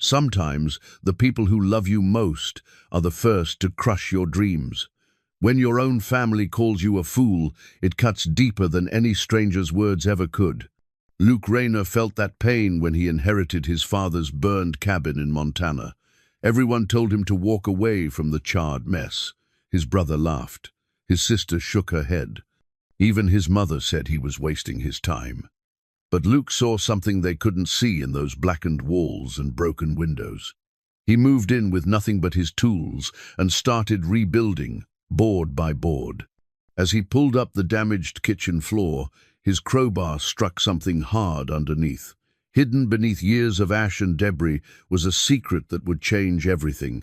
Sometimes the people who love you most are the first to crush your dreams. When your own family calls you a fool, it cuts deeper than any stranger's words ever could. Luke Rayner felt that pain when he inherited his father's burned cabin in Montana. Everyone told him to walk away from the charred mess. His brother laughed. His sister shook her head. Even his mother said he was wasting his time. But Luke saw something they couldn't see in those blackened walls and broken windows. He moved in with nothing but his tools and started rebuilding, board by board. As he pulled up the damaged kitchen floor, his crowbar struck something hard underneath. Hidden beneath years of ash and debris was a secret that would change everything.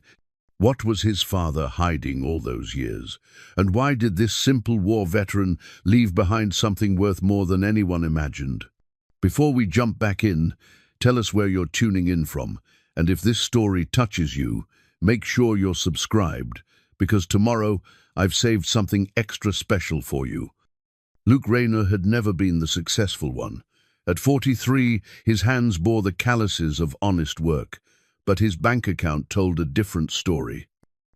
What was his father hiding all those years? And why did this simple war veteran leave behind something worth more than anyone imagined? Before we jump back in, tell us where you're tuning in from, and if this story touches you, make sure you're subscribed, because tomorrow I've saved something extra special for you. Luke Rayner had never been the successful one. At 43, his hands bore the calluses of honest work, but his bank account told a different story.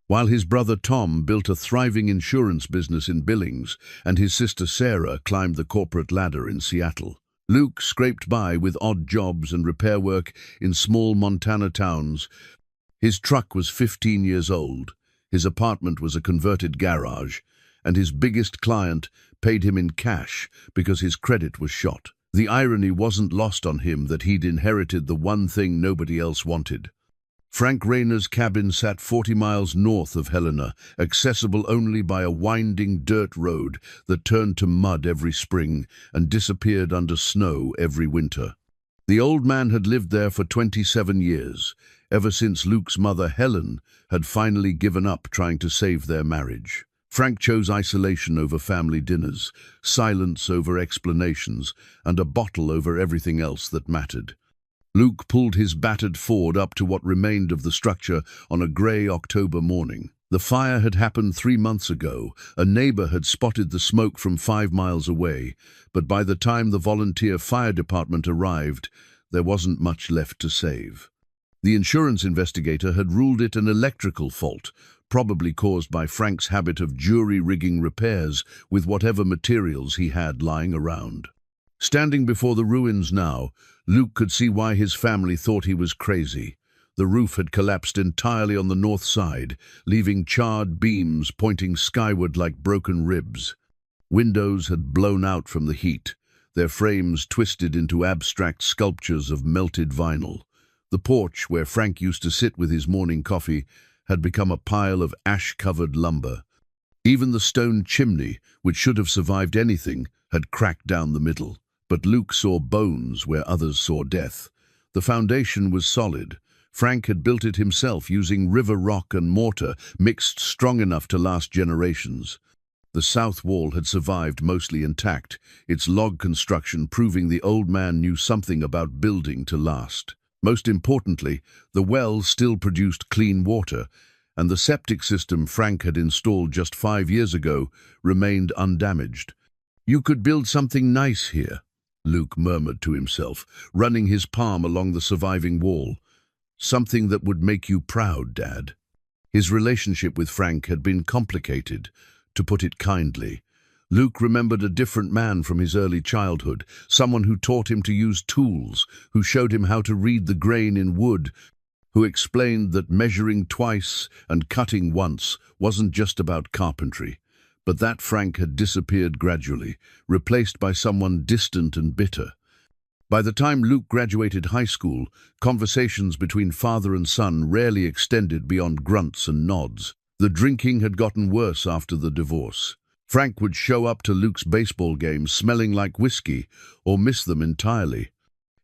While his brother Tom built a thriving insurance business in Billings and his sister Sarah climbed the corporate ladder in Seattle, Luke scraped by with odd jobs and repair work in small Montana towns. His truck was 15 years old, his apartment was a converted garage, and his biggest client paid him in cash because his credit was shot. The irony wasn't lost on him that he'd inherited the one thing nobody else wanted. Frank Rayner's cabin sat 40 miles north of Helena, accessible only by a winding dirt road that turned to mud every spring and disappeared under snow every winter. The old man had lived there for 27 years, ever since Luke's mother Helen had finally given up trying to save their marriage. Frank chose isolation over family dinners, silence over explanations, and a bottle over everything else that mattered. Luke pulled his battered Ford up to what remained of the structure on a grey October morning. The fire had happened 3 months ago. A neighbor had spotted the smoke from 5 miles away, but by the time the volunteer fire department arrived, there wasn't much left to save. The insurance investigator had ruled it an electrical fault, probably caused by Frank's habit of jury-rigging repairs with whatever materials he had lying around. Standing before the ruins now, Luke could see why his family thought he was crazy. The roof had collapsed entirely on the north side, leaving charred beams pointing skyward like broken ribs. Windows had blown out from the heat, their frames twisted into abstract sculptures of melted vinyl. The porch, where Frank used to sit with his morning coffee, had become a pile of ash-covered lumber. Even the stone chimney, which should have survived anything, had cracked down the middle. But Luke saw bones where others saw death. The foundation was solid. Frank had built it himself using river rock and mortar mixed strong enough to last generations. The south wall had survived mostly intact, its log construction proving the old man knew something about building to last. Most importantly, the well still produced clean water, and the septic system Frank had installed just 5 years ago remained undamaged. "You could build something nice here," Luke murmured to himself, running his palm along the surviving wall. "Something that would make you proud, Dad." His relationship with Frank had been complicated, to put it kindly. Luke remembered a different man from his early childhood, someone who taught him to use tools, who showed him how to read the grain in wood, who explained that measuring twice and cutting once wasn't just about carpentry. But that Frank had disappeared gradually, replaced by someone distant and bitter. By the time Luke graduated high school, conversations between father and son rarely extended beyond grunts and nods. The drinking had gotten worse after the divorce. Frank would show up to Luke's baseball games smelling like whiskey, or miss them entirely.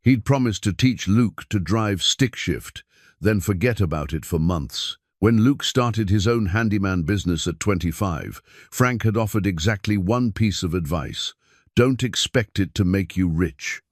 He'd promised to teach Luke to drive stick shift, then forget about it for months. When Luke started his own handyman business at 25, Frank had offered exactly one piece of advice: don't expect it to make you rich.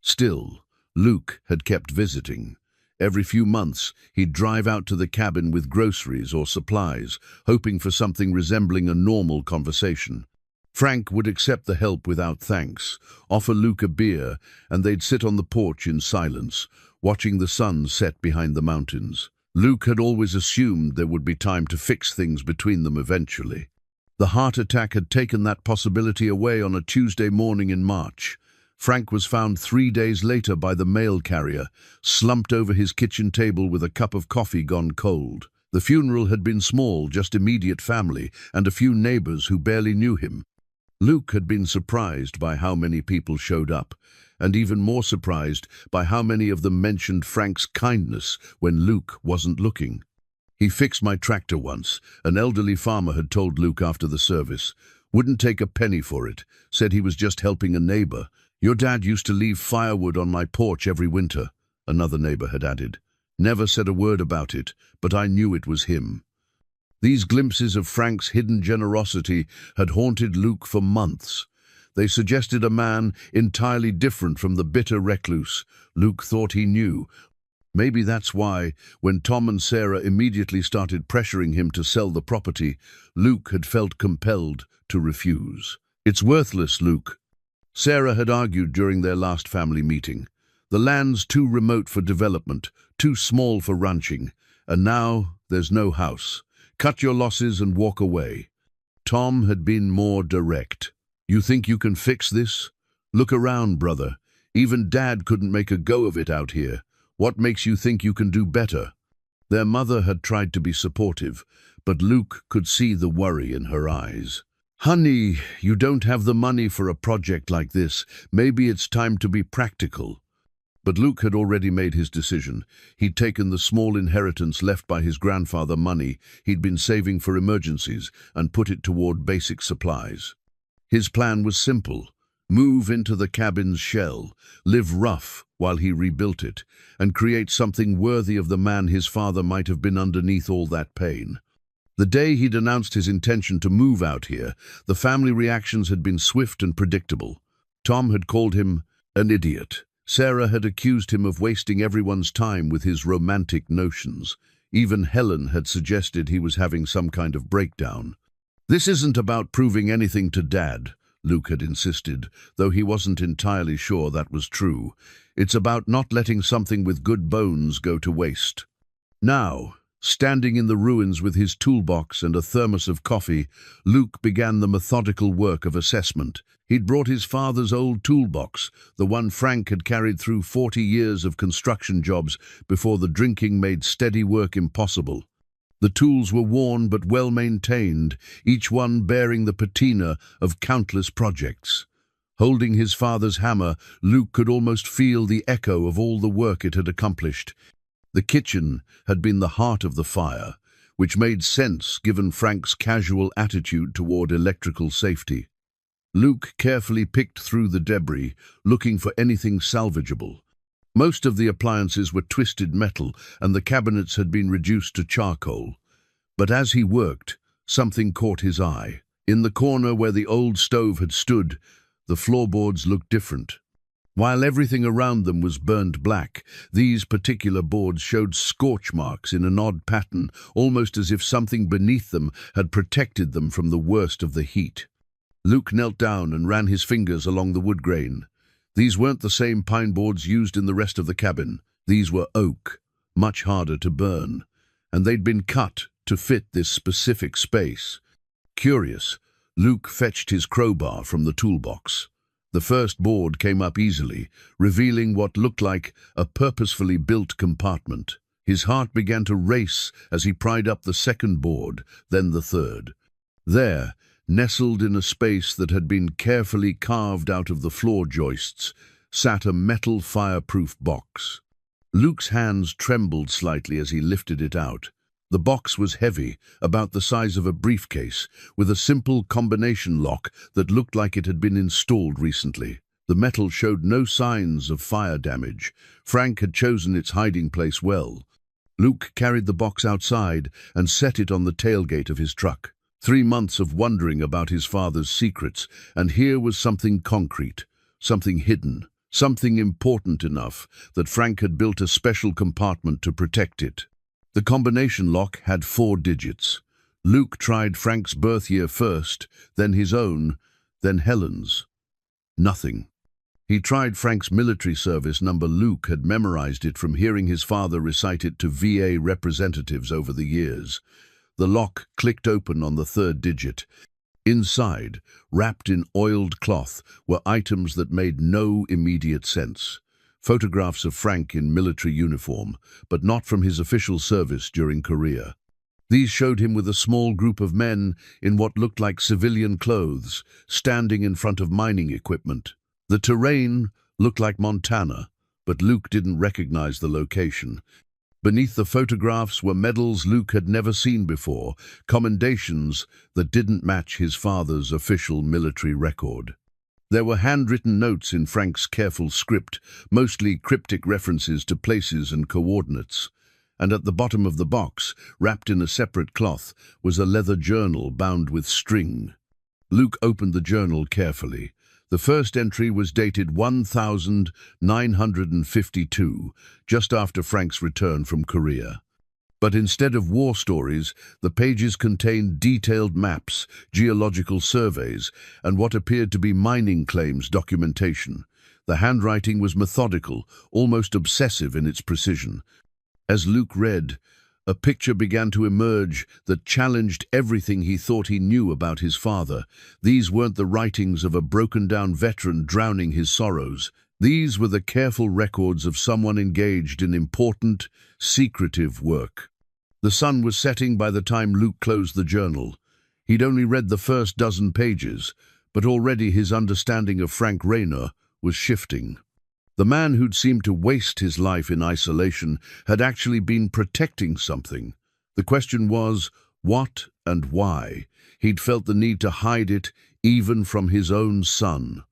Still, Luke had kept visiting. Every few months, he'd drive out to the cabin with groceries or supplies, hoping for something resembling a normal conversation. Frank would accept the help without thanks, offer Luke a beer, and they'd sit on the porch in silence, watching the sun set behind the mountains. Luke had always assumed there would be time to fix things between them eventually. The heart attack had taken that possibility away on a Tuesday morning in March. Frank was found 3 days later by the mail carrier, slumped over his kitchen table with a cup of coffee gone cold. The funeral had been small, just immediate family and a few neighbors who barely knew him. Luke had been surprised by how many people showed up, and even more surprised by how many of them mentioned Frank's kindness when Luke wasn't looking. "He fixed my tractor once," an elderly farmer had told Luke after the service. "Wouldn't take a penny for it, said he was just helping a neighbor. Your dad used to leave firewood on my porch every winter," another neighbor had added. "Never said a word about it, but I knew it was him." These glimpses of Frank's hidden generosity had haunted Luke for months. They suggested a man entirely different from the bitter recluse Luke thought he knew. Maybe that's why, when Tom and Sarah immediately started pressuring him to sell the property, Luke had felt compelled to refuse. "It's worthless, Luke," Sarah had argued during their last family meeting. "The land's too remote for development, too small for ranching, and now there's no house. Cut your losses and walk away." Tom had been more direct. "You think you can fix this? Look around, brother. Even Dad couldn't make a go of it out here. What makes you think you can do better?" Their mother had tried to be supportive, but Luke could see the worry in her eyes. "Honey, you don't have the money for a project like this. Maybe it's time to be practical." But Luke had already made his decision. He'd taken the small inheritance left by his grandfather, money he'd been saving for emergencies, and put it toward basic supplies. His plan was simple: move into the cabin's shell, live rough while he rebuilt it, and create something worthy of the man his father might have been underneath all that pain. The day he'd announced his intention to move out here, the family reactions had been swift and predictable. Tom had called him an idiot. Sarah had accused him of wasting everyone's time with his romantic notions. Even Helen had suggested he was having some kind of breakdown. "This isn't about proving anything to Dad," Luke had insisted, though he wasn't entirely sure that was true. "It's about not letting something with good bones go to waste." Now, standing in the ruins with his toolbox and a thermos of coffee, Luke began the methodical work of assessment. He'd brought his father's old toolbox, the one Frank had carried through 40 years of construction jobs before the drinking made steady work impossible. The tools were worn but well-maintained, each one bearing the patina of countless projects. Holding his father's hammer, Luke could almost feel the echo of all the work it had accomplished. The kitchen had been the heart of the fire, which made sense given Frank's casual attitude toward electrical safety. Luke carefully picked through the debris, looking for anything salvageable. Most of the appliances were twisted metal, and the cabinets had been reduced to charcoal. But as he worked, something caught his eye. In the corner where the old stove had stood, the floorboards looked different. While everything around them was burned black, these particular boards showed scorch marks in an odd pattern, almost as if something beneath them had protected them from the worst of the heat. Luke knelt down and ran his fingers along the wood grain. These weren't the same pine boards used in the rest of the cabin. These were oak, much harder to burn, and they'd been cut to fit this specific space. Curious, Luke fetched his crowbar from the toolbox. The first board came up easily, revealing what looked like a purposefully built compartment. His heart began to race as he pried up the second board, then the third. There, nestled in a space that had been carefully carved out of the floor joists, sat a metal fireproof box. Luke's hands trembled slightly as he lifted it out. The box was heavy, about the size of a briefcase, with a simple combination lock that looked like it had been installed recently. The metal showed no signs of fire damage. Frank had chosen its hiding place well. Luke carried the box outside and set it on the tailgate of his truck. 3 months of wondering about his father's secrets, and here was something concrete, something hidden, something important enough that Frank had built a special compartment to protect it. The combination lock had 4 digits. Luke tried Frank's birth year first, then his own, then Helen's. Nothing. He tried Frank's military service number. Luke had memorized it from hearing his father recite it to VA representatives over the years. The lock clicked open on the third digit. Inside, wrapped in oiled cloth, were items that made no immediate sense. Photographs of Frank in military uniform, but not from his official service during Korea. These showed him with a small group of men in what looked like civilian clothes, standing in front of mining equipment. The terrain looked like Montana, but Luke didn't recognize the location. Beneath the photographs were medals Luke had never seen before, commendations that didn't match his father's official military record. There were handwritten notes in Frank's careful script, mostly cryptic references to places and coordinates. And at the bottom of the box, wrapped in a separate cloth, was a leather journal bound with string. Luke opened the journal carefully. The first entry was dated 1952, just after Frank's return from Korea. But instead of war stories, the pages contained detailed maps, geological surveys, and what appeared to be mining claims documentation. The handwriting was methodical, almost obsessive in its precision. As Luke read, a picture began to emerge that challenged everything he thought he knew about his father. These weren't the writings of a broken-down veteran drowning his sorrows. These were the careful records of someone engaged in important, secretive work. The sun was setting by the time Luke closed the journal. He'd only read the first dozen pages, but already his understanding of Frank Raynor was shifting. The man who'd seemed to waste his life in isolation had actually been protecting something. The question was, what and why? He'd felt the need to hide it, even from his own son.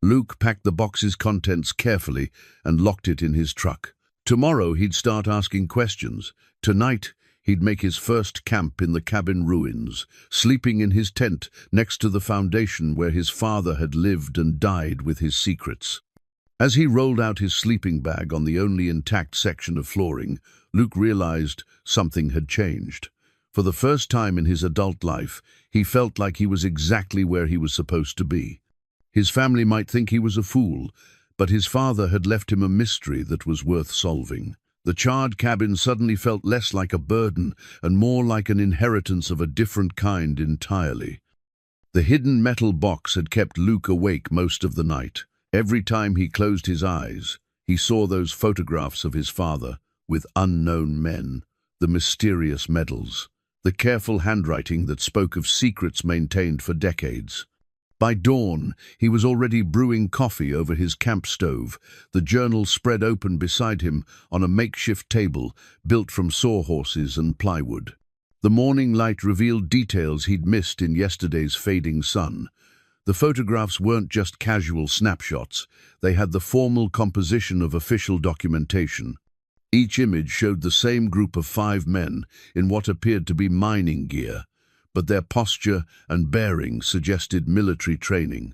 Luke packed the box's contents carefully and locked it in his truck. Tomorrow he'd start asking questions. Tonight he'd make his first camp in the cabin ruins, sleeping in his tent next to the foundation where his father had lived and died with his secrets. As he rolled out his sleeping bag on the only intact section of flooring, Luke realized something had changed. For the first time in his adult life, he felt like he was exactly where he was supposed to be. His family might think he was a fool, but his father had left him a mystery that was worth solving. The charred cabin suddenly felt less like a burden and more like an inheritance of a different kind entirely. The hidden metal box had kept Luke awake most of the night. Every time he closed his eyes, he saw those photographs of his father with unknown men, the mysterious medals, the careful handwriting that spoke of secrets maintained for decades. By dawn, he was already brewing coffee over his camp stove, the journal spread open beside him on a makeshift table built from sawhorses and plywood. The morning light revealed details he'd missed in yesterday's fading sun. The photographs weren't just casual snapshots, they had the formal composition of official documentation. Each image showed the same group of 5 men in what appeared to be mining gear, but their posture and bearing suggested military training.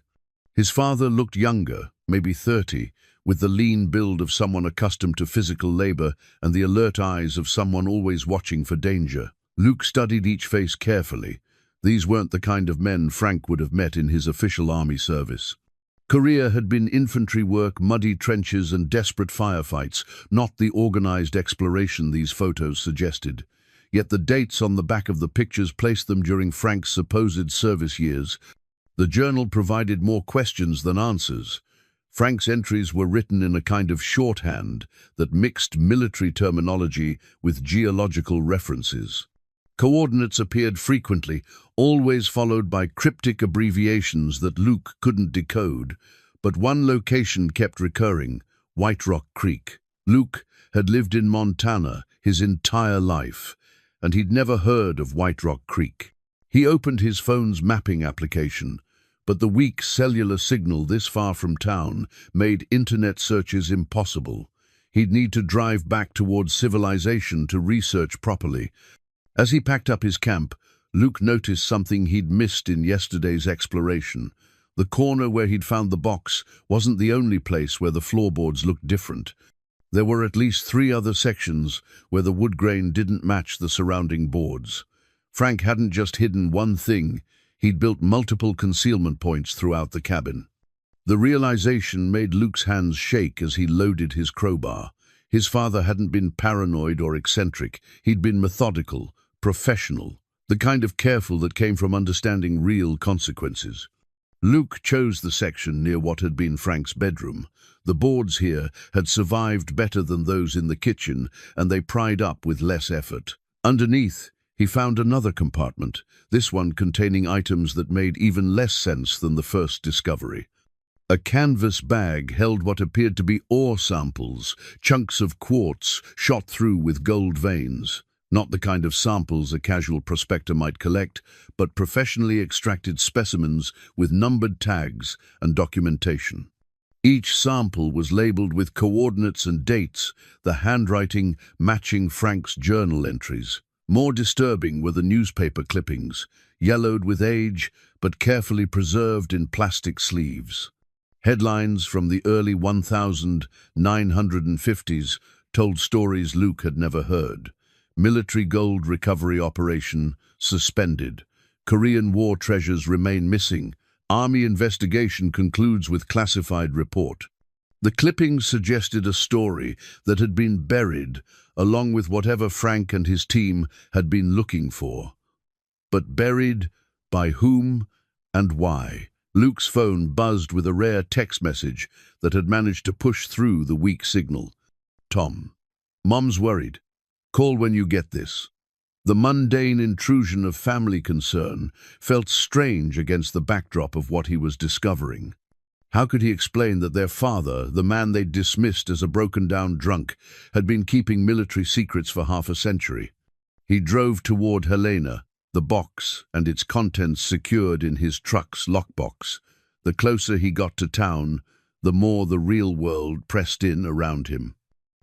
His father looked younger, maybe 30, with the lean build of someone accustomed to physical labor and the alert eyes of someone always watching for danger. Luke studied each face carefully. These weren't the kind of men Frank would have met in his official army service. Korea had been infantry work, muddy trenches and desperate firefights, not the organized exploration these photos suggested. Yet the dates on the back of the pictures placed them during Frank's supposed service years. The journal provided more questions than answers. Frank's entries were written in a kind of shorthand that mixed military terminology with geological references. Coordinates appeared frequently, always followed by cryptic abbreviations that Luke couldn't decode, but one location kept recurring: White Rock Creek. Luke had lived in Montana his entire life, and he'd never heard of White Rock Creek. He opened his phone's mapping application, but the weak cellular signal this far from town made internet searches impossible. He'd need to drive back towards civilization to research properly. As he packed up his camp, Luke noticed something he'd missed in yesterday's exploration. The corner where he'd found the box wasn't the only place where the floorboards looked different. There were at least 3 other sections where the wood grain didn't match the surrounding boards. Frank hadn't just hidden one thing, he'd built multiple concealment points throughout the cabin. The realization made Luke's hands shake as he loaded his crowbar. His father hadn't been paranoid or eccentric. He'd been methodical, professional, the kind of careful that came from understanding real consequences. Luke chose the section near what had been Frank's bedroom. The boards here had survived better than those in the kitchen, and they pried up with less effort. Underneath, he found another compartment, this one containing items that made even less sense than the first discovery. A canvas bag held what appeared to be ore samples, chunks of quartz shot through with gold veins. Not the kind of samples a casual prospector might collect, but professionally extracted specimens with numbered tags and documentation. Each sample was labeled with coordinates and dates, the handwriting matching Frank's journal entries. More disturbing were the newspaper clippings, yellowed with age but carefully preserved in plastic sleeves. Headlines from the early 1950s told stories Luke had never heard. Military gold recovery operation suspended. Korean War treasures remain missing. Army investigation concludes with classified report. The clippings suggested a story that had been buried, along with whatever Frank and his team had been looking for. But buried by whom and why? Luke's phone buzzed with a rare text message that had managed to push through the weak signal. Tom. Mom's worried. Call when you get this. The mundane intrusion of family concern felt strange against the backdrop of what he was discovering. How could he explain that their father, the man they'd dismissed as a broken-down drunk, had been keeping military secrets for half a century? He drove toward Helena, the box and its contents secured in his truck's lockbox. The closer he got to town, the more the real world pressed in around him.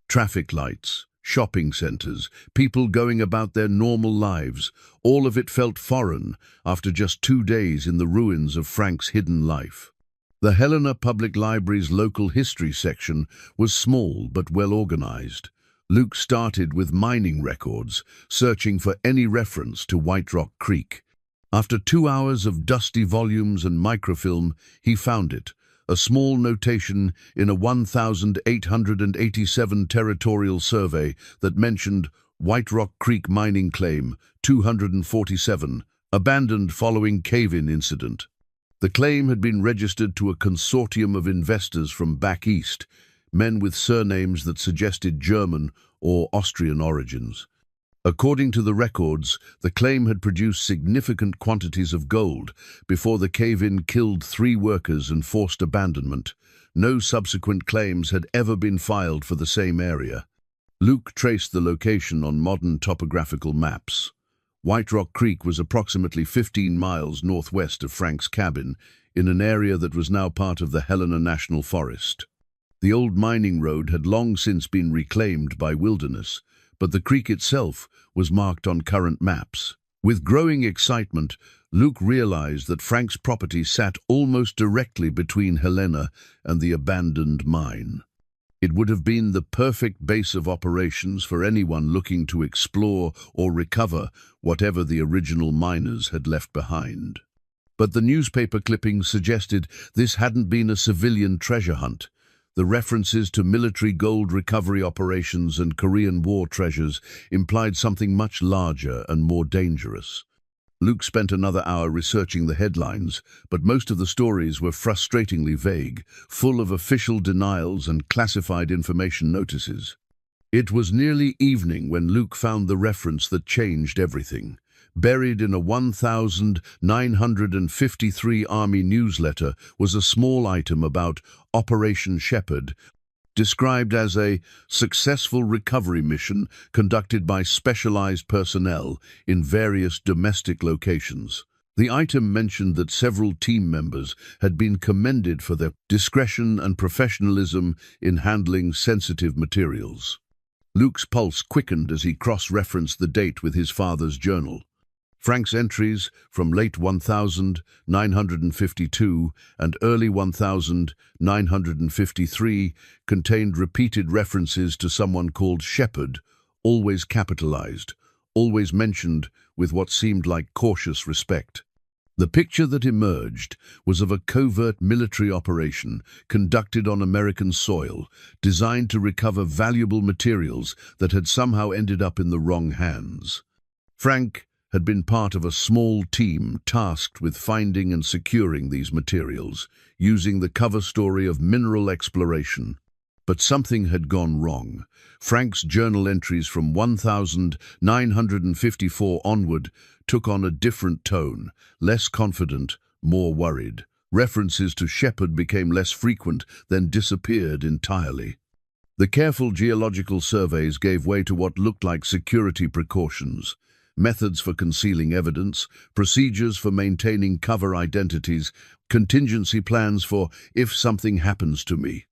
Traffic lights, shopping centers, people going about their normal lives, all of it felt foreign after just 2 days in the ruins of Frank's hidden life. The Helena Public Library's local history section was small but well organized. Luke started with mining records, searching for any reference to White Rock Creek. After 2 hours of dusty volumes and microfilm, he found it, a small notation in a 1,887 territorial survey that mentioned White Rock Creek mining claim 247, abandoned following cave-in incident. The claim had been registered to a consortium of investors from back east, men with surnames that suggested German or Austrian origins. According to the records, the claim had produced significant quantities of gold before the cave-in killed 3 workers and forced abandonment. No subsequent claims had ever been filed for the same area. Luke traced the location on modern topographical maps. White Rock Creek was approximately 15 miles northwest of Frank's cabin, in an area that was now part of the Helena National Forest. The old mining road had long since been reclaimed by wilderness, but the creek itself was marked on current maps. With growing excitement, Luke realized that Frank's property sat almost directly between Helena and the abandoned mine. It would have been the perfect base of operations for anyone looking to explore or recover whatever the original miners had left behind. But the newspaper clippings suggested this hadn't been a civilian treasure hunt. The references to military gold recovery operations and Korean War treasures implied something much larger and more dangerous. Luke spent another hour researching the headlines, but most of the stories were frustratingly vague, full of official denials and classified information notices. It was nearly evening when Luke found the reference that changed everything. Buried in a 1953 Army newsletter was a small item about Operation Shepherd, described as a successful recovery mission conducted by specialized personnel in various domestic locations. The item mentioned that several team members had been commended for their discretion and professionalism in handling sensitive materials. Luke's pulse quickened as he cross-referenced the date with his father's journal. Frank's entries from late 1952 and early 1953 contained repeated references to someone called Shepherd, always capitalized, always mentioned with what seemed like cautious respect. The picture that emerged was of a covert military operation conducted on American soil, designed to recover valuable materials that had somehow ended up in the wrong hands. Frank had been part of a small team tasked with finding and securing these materials, using the cover story of mineral exploration. But something had gone wrong. Frank's journal entries from 1954 onward took on a different tone, less confident, more worried. References to Shepard became less frequent, then disappeared entirely. The careful geological surveys gave way to what looked like security precautions, methods for concealing evidence, procedures for maintaining cover identities, contingency plans for if something happens to me.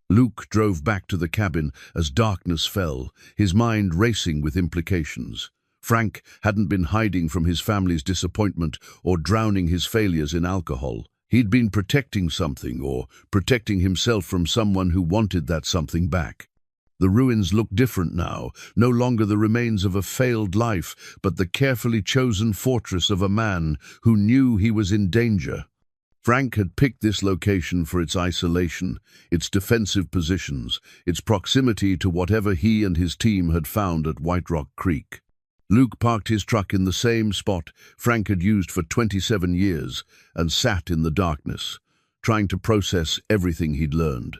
Luke drove back to the cabin as darkness fell, his mind racing with implications. Frank hadn't been hiding from his family's disappointment or drowning his failures in alcohol. He'd been protecting something, or protecting himself from someone who wanted that something back. The ruins looked different now, no longer the remains of a failed life, but the carefully chosen fortress of a man who knew he was in danger. Frank had picked this location for its isolation, its defensive positions, its proximity to whatever he and his team had found at White Rock Creek. Luke parked his truck in the same spot Frank had used for 27 years and sat in the darkness, trying to process everything he'd learned.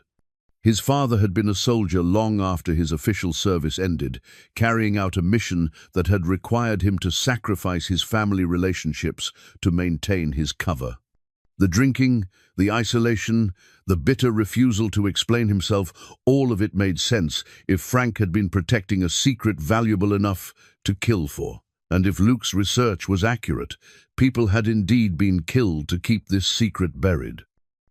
His father had been a soldier long after his official service ended, carrying out a mission that had required him to sacrifice his family relationships to maintain his cover. The drinking, the isolation, the bitter refusal to explain himself, all of it made sense if Frank had been protecting a secret valuable enough to kill for. And if Luke's research was accurate, people had indeed been killed to keep this secret buried.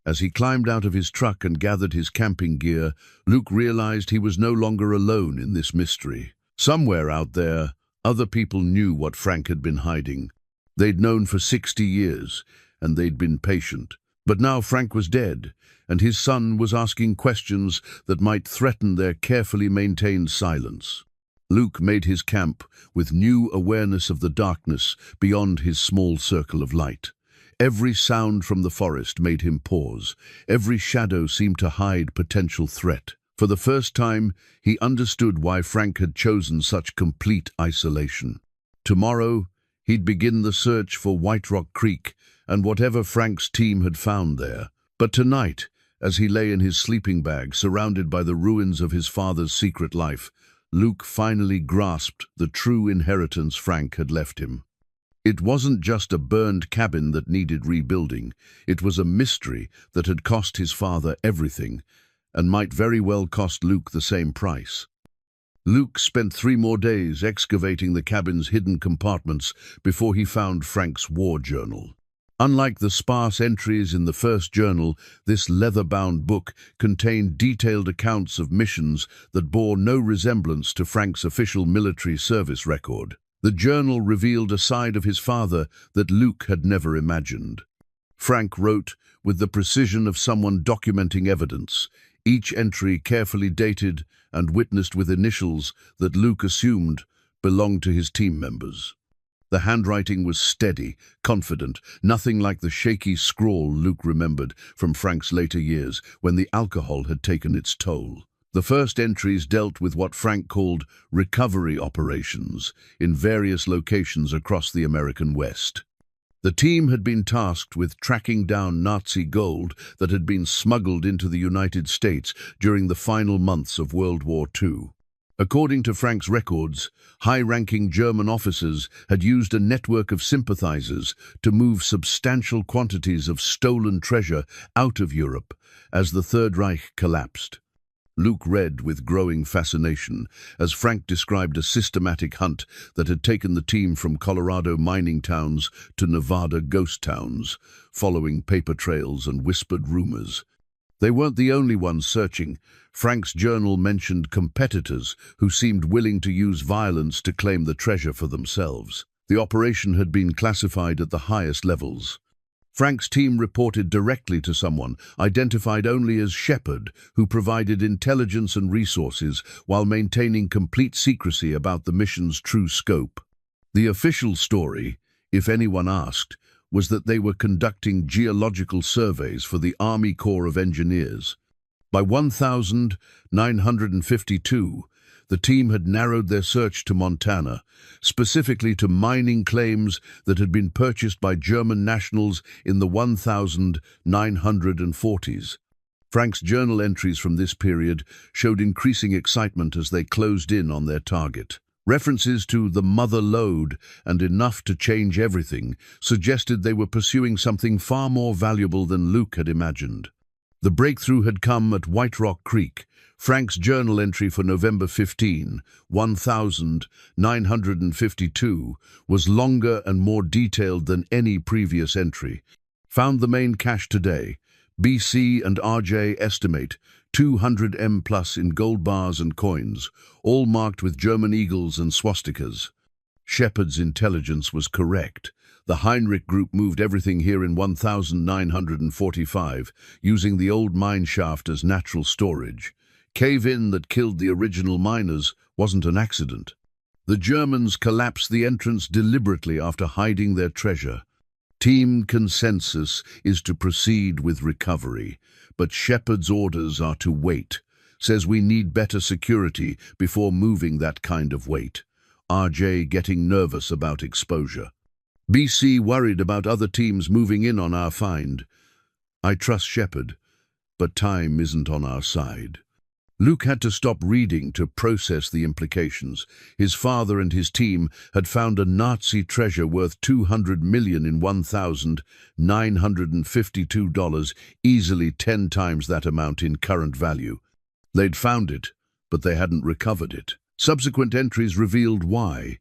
As he climbed out of his truck and gathered his camping gear, Luke realized he was no longer alone in this mystery. Somewhere out there, other people knew what Frank had been hiding. They'd known for 60 years, and they'd been patient. But now Frank was dead, and his son was asking questions that might threaten their carefully maintained silence. Luke made his camp with new awareness of the darkness beyond his small circle of light. Every sound from the forest made him pause. Every shadow seemed to hide potential threat. For the first time, he understood why Frank had chosen such complete isolation. Tomorrow, he'd begin the search for White Rock Creek and whatever Frank's team had found there. But tonight, as he lay in his sleeping bag, surrounded by the ruins of his father's secret life, Luke finally grasped the true inheritance Frank had left him. It wasn't just a burned cabin that needed rebuilding. It was a mystery that had cost his father everything, and might very well cost Luke the same price. Luke spent 3 more days excavating the cabin's hidden compartments before he found Frank's war journal. Unlike the sparse entries in the first journal, this leather-bound book contained detailed accounts of missions that bore no resemblance to Frank's official military service record. The journal revealed a side of his father that Luke had never imagined. Frank wrote with the precision of someone documenting evidence, each entry carefully dated and witnessed with initials that Luke assumed belonged to his team members. The handwriting was steady, confident, nothing like the shaky scrawl Luke remembered from Frank's later years when the alcohol had taken its toll. The first entries dealt with what Frank called recovery operations in various locations across the American West. The team had been tasked with tracking down Nazi gold that had been smuggled into the United States during the final months of World War II. According to Frank's records, high-ranking German officers had used a network of sympathizers to move substantial quantities of stolen treasure out of Europe as the Third Reich collapsed. Luke read with growing fascination as Frank described a systematic hunt that had taken the team from Colorado mining towns to Nevada ghost towns, following paper trails and whispered rumors. They weren't the only ones searching. Frank's journal mentioned competitors who seemed willing to use violence to claim the treasure for themselves. The operation had been classified at the highest levels. Frank's team reported directly to someone, identified only as Shepard, who provided intelligence and resources while maintaining complete secrecy about the mission's true scope. The official story, if anyone asked, was that they were conducting geological surveys for the Army Corps of Engineers. By 1952, the team had narrowed their search to Montana, specifically to mining claims that had been purchased by German nationals in the 1940s. Frank's journal entries from this period showed increasing excitement as they closed in on their target. References to the mother lode and enough to change everything suggested they were pursuing something far more valuable than Luke had imagined. The breakthrough had come at White Rock Creek. Frank's journal entry for November 15, 1952, was longer and more detailed than any previous entry. Found the main cache today. BC and RJ estimate 200 M plus in gold bars and coins, all marked with German eagles and swastikas. Shepard's intelligence was correct. The Heinrich Group moved everything here in 1945, using the old mine shaft as natural storage. Cave-in that killed the original miners wasn't an accident. The Germans collapsed the entrance deliberately after hiding their treasure. Team consensus is to proceed with recovery, but Shepard's orders are to wait. Says we need better security before moving that kind of weight. RJ getting nervous about exposure. BC worried about other teams moving in on our find. I trust Shepard, but time isn't on our side. Luke had to stop reading to process the implications. His father and his team had found a Nazi treasure worth $200 million in $1,952, easily 10 times that amount in current value. They'd found it, but they hadn't recovered it. Subsequent entries revealed why.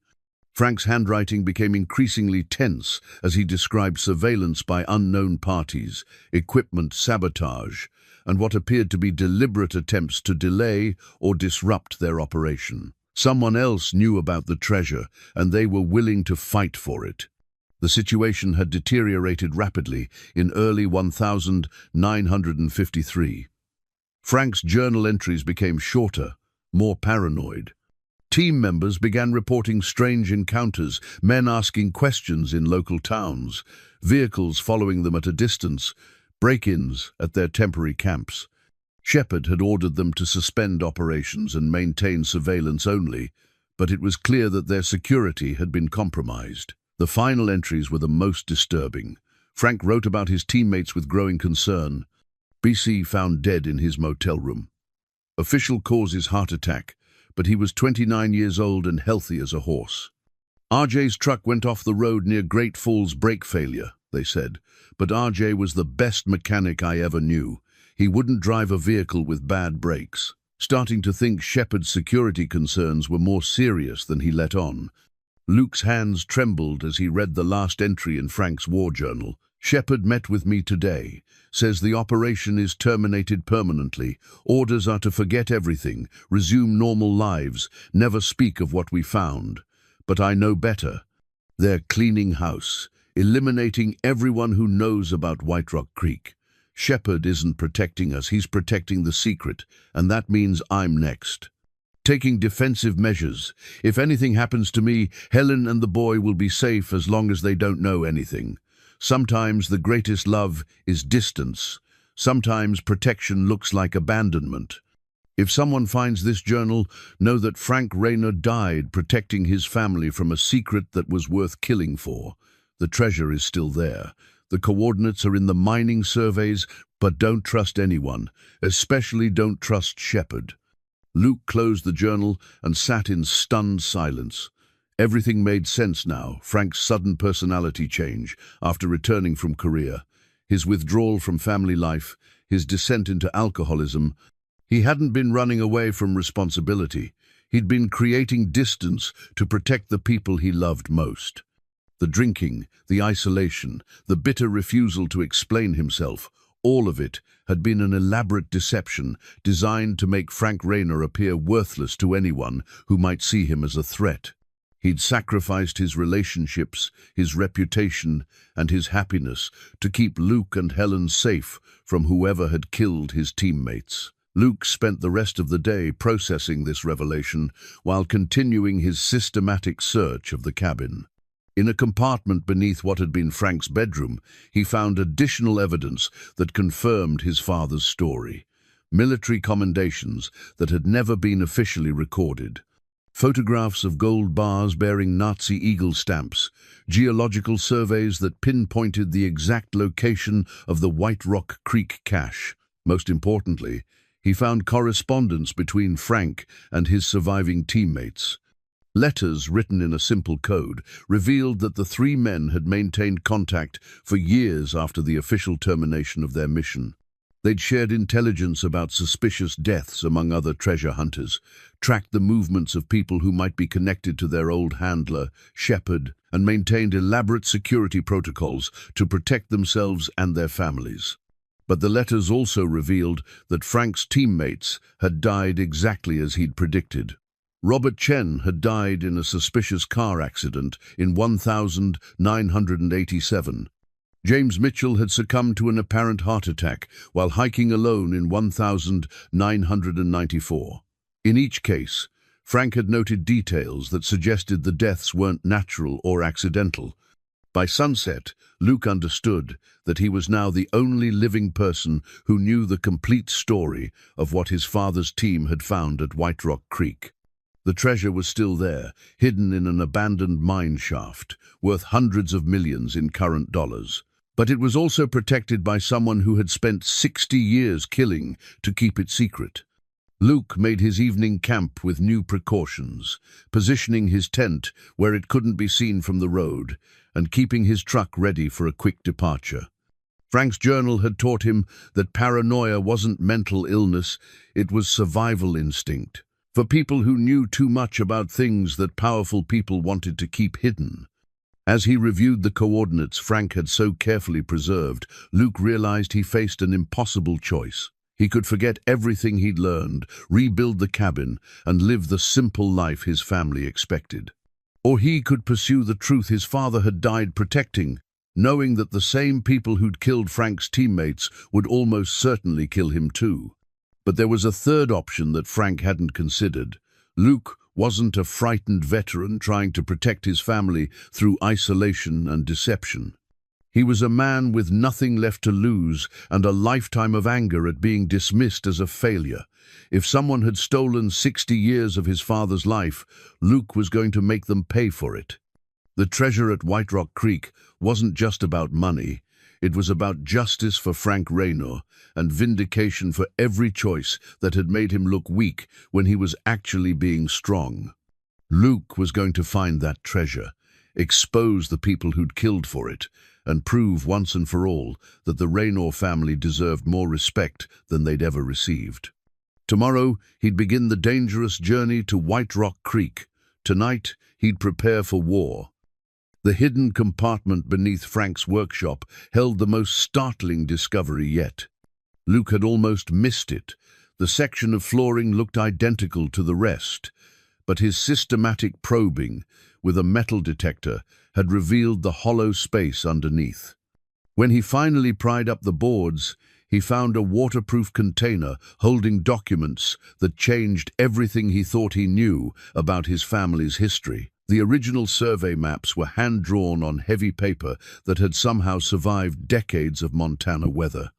Frank's handwriting became increasingly tense as he described surveillance by unknown parties, equipment sabotage, and what appeared to be deliberate attempts to delay or disrupt their operation. Someone else knew about the treasure, and they were willing to fight for it. The situation had deteriorated rapidly in early 1953. Frank's journal entries became shorter, more paranoid. Team members began reporting strange encounters, men asking questions in local towns, vehicles following them at a distance, break-ins at their temporary camps. Shepard had ordered them to suspend operations and maintain surveillance only, but it was clear that their security had been compromised. The final entries were the most disturbing. Frank wrote about his teammates with growing concern. BC found dead in his motel room. Official causes heart attack, but he was 29 years old and healthy as a horse. RJ's truck went off the road near Great Falls, brake failure, they said, but RJ was the best mechanic I ever knew. He wouldn't drive a vehicle with bad brakes. Starting to think Shepard's security concerns were more serious than he let on. Luke's hands trembled as he read the last entry in Frank's war journal. Shepard met with me today. Says the operation is terminated permanently. Orders are to forget everything, resume normal lives, never speak of what we found. But I know better. They're cleaning house, eliminating everyone who knows about White Rock Creek. Shepard isn't protecting us, he's protecting the secret, and that means I'm next. Taking defensive measures. If anything happens to me, Helen and the boy will be safe as long as they don't know anything. Sometimes the greatest love is distance. Sometimes protection looks like abandonment. If someone finds this journal, know that Frank Raynor died protecting his family from a secret that was worth killing for. The treasure is still there. The coordinates are in the mining surveys, but don't trust anyone, especially don't trust Shepard. Luke closed the journal and sat in stunned silence. Everything made sense now. Frank's sudden personality change after returning from Korea, his withdrawal from family life, his descent into alcoholism. He hadn't been running away from responsibility. He'd been creating distance to protect the people he loved most. The drinking, the isolation, the bitter refusal to explain himself, all of it had been an elaborate deception designed to make Frank Raynor appear worthless to anyone who might see him as a threat. He'd sacrificed his relationships, his reputation, and his happiness to keep Luke and Helen safe from whoever had killed his teammates. Luke spent the rest of the day processing this revelation while continuing his systematic search of the cabin. In a compartment beneath what had been Frank's bedroom, he found additional evidence that confirmed his father's story. Military commendations that had never been officially recorded. Photographs of gold bars bearing Nazi eagle stamps, geological surveys that pinpointed the exact location of the White Rock Creek cache. Most importantly, he found correspondence between Frank and his surviving teammates. Letters written in a simple code revealed that the three men had maintained contact for years after the official termination of their mission. They'd shared intelligence about suspicious deaths among other treasure hunters, tracked the movements of people who might be connected to their old handler, Shepard, and maintained elaborate security protocols to protect themselves and their families. But the letters also revealed that Frank's teammates had died exactly as he'd predicted. Robert Chen had died in a suspicious car accident in 1987. James Mitchell had succumbed to an apparent heart attack while hiking alone in 1994. In each case, Frank had noted details that suggested the deaths weren't natural or accidental. By sunset, Luke understood that he was now the only living person who knew the complete story of what his father's team had found at White Rock Creek. The treasure was still there, hidden in an abandoned mine shaft, worth hundreds of millions in current dollars. But it was also protected by someone who had spent 60 years killing to keep it secret. Luke made his evening camp with new precautions, positioning his tent where it couldn't be seen from the road, and keeping his truck ready for a quick departure. Frank's journal had taught him that paranoia wasn't mental illness, it was survival instinct, for people who knew too much about things that powerful people wanted to keep hidden. As he reviewed the coordinates Frank had so carefully preserved, Luke realized he faced an impossible choice. He could forget everything he'd learned, rebuild the cabin, and live the simple life his family expected. Or he could pursue the truth his father had died protecting, knowing that the same people who'd killed Frank's teammates would almost certainly kill him too. But there was a third option that Frank hadn't considered. Luke wasn't a frightened veteran trying to protect his family through isolation and deception. He was a man with nothing left to lose and a lifetime of anger at being dismissed as a failure. If someone had stolen 60 years of his father's life, Luke was going to make them pay for it. The treasure at White Rock Creek wasn't just about money. It was about justice for Frank Raynor and vindication for every choice that had made him look weak when he was actually being strong. Luke was going to find that treasure, expose the people who'd killed for it, and prove once and for all that the Raynor family deserved more respect than they'd ever received. Tomorrow, he'd begin the dangerous journey to White Rock Creek. Tonight, he'd prepare for war. The hidden compartment beneath Frank's workshop held the most startling discovery yet. Luke had almost missed it. The section of flooring looked identical to the rest, but his systematic probing with a metal detector had revealed the hollow space underneath. When he finally pried up the boards, he found a waterproof container holding documents that changed everything he thought he knew about his family's history. The original survey maps were hand-drawn on heavy paper that had somehow survived decades of Montana weather.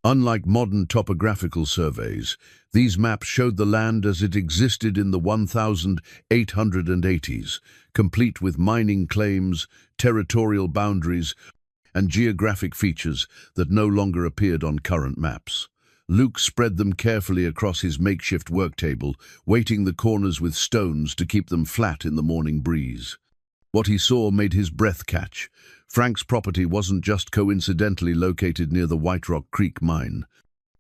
Unlike modern topographical surveys, these maps showed the land as it existed in the 1880s, complete with mining claims, territorial boundaries, and geographic features that no longer appeared on current maps. Luke spread them carefully across his makeshift work table, weighting the corners with stones to keep them flat in the morning breeze. What he saw made his breath catch. Frank's property wasn't just coincidentally located near the White Rock Creek mine.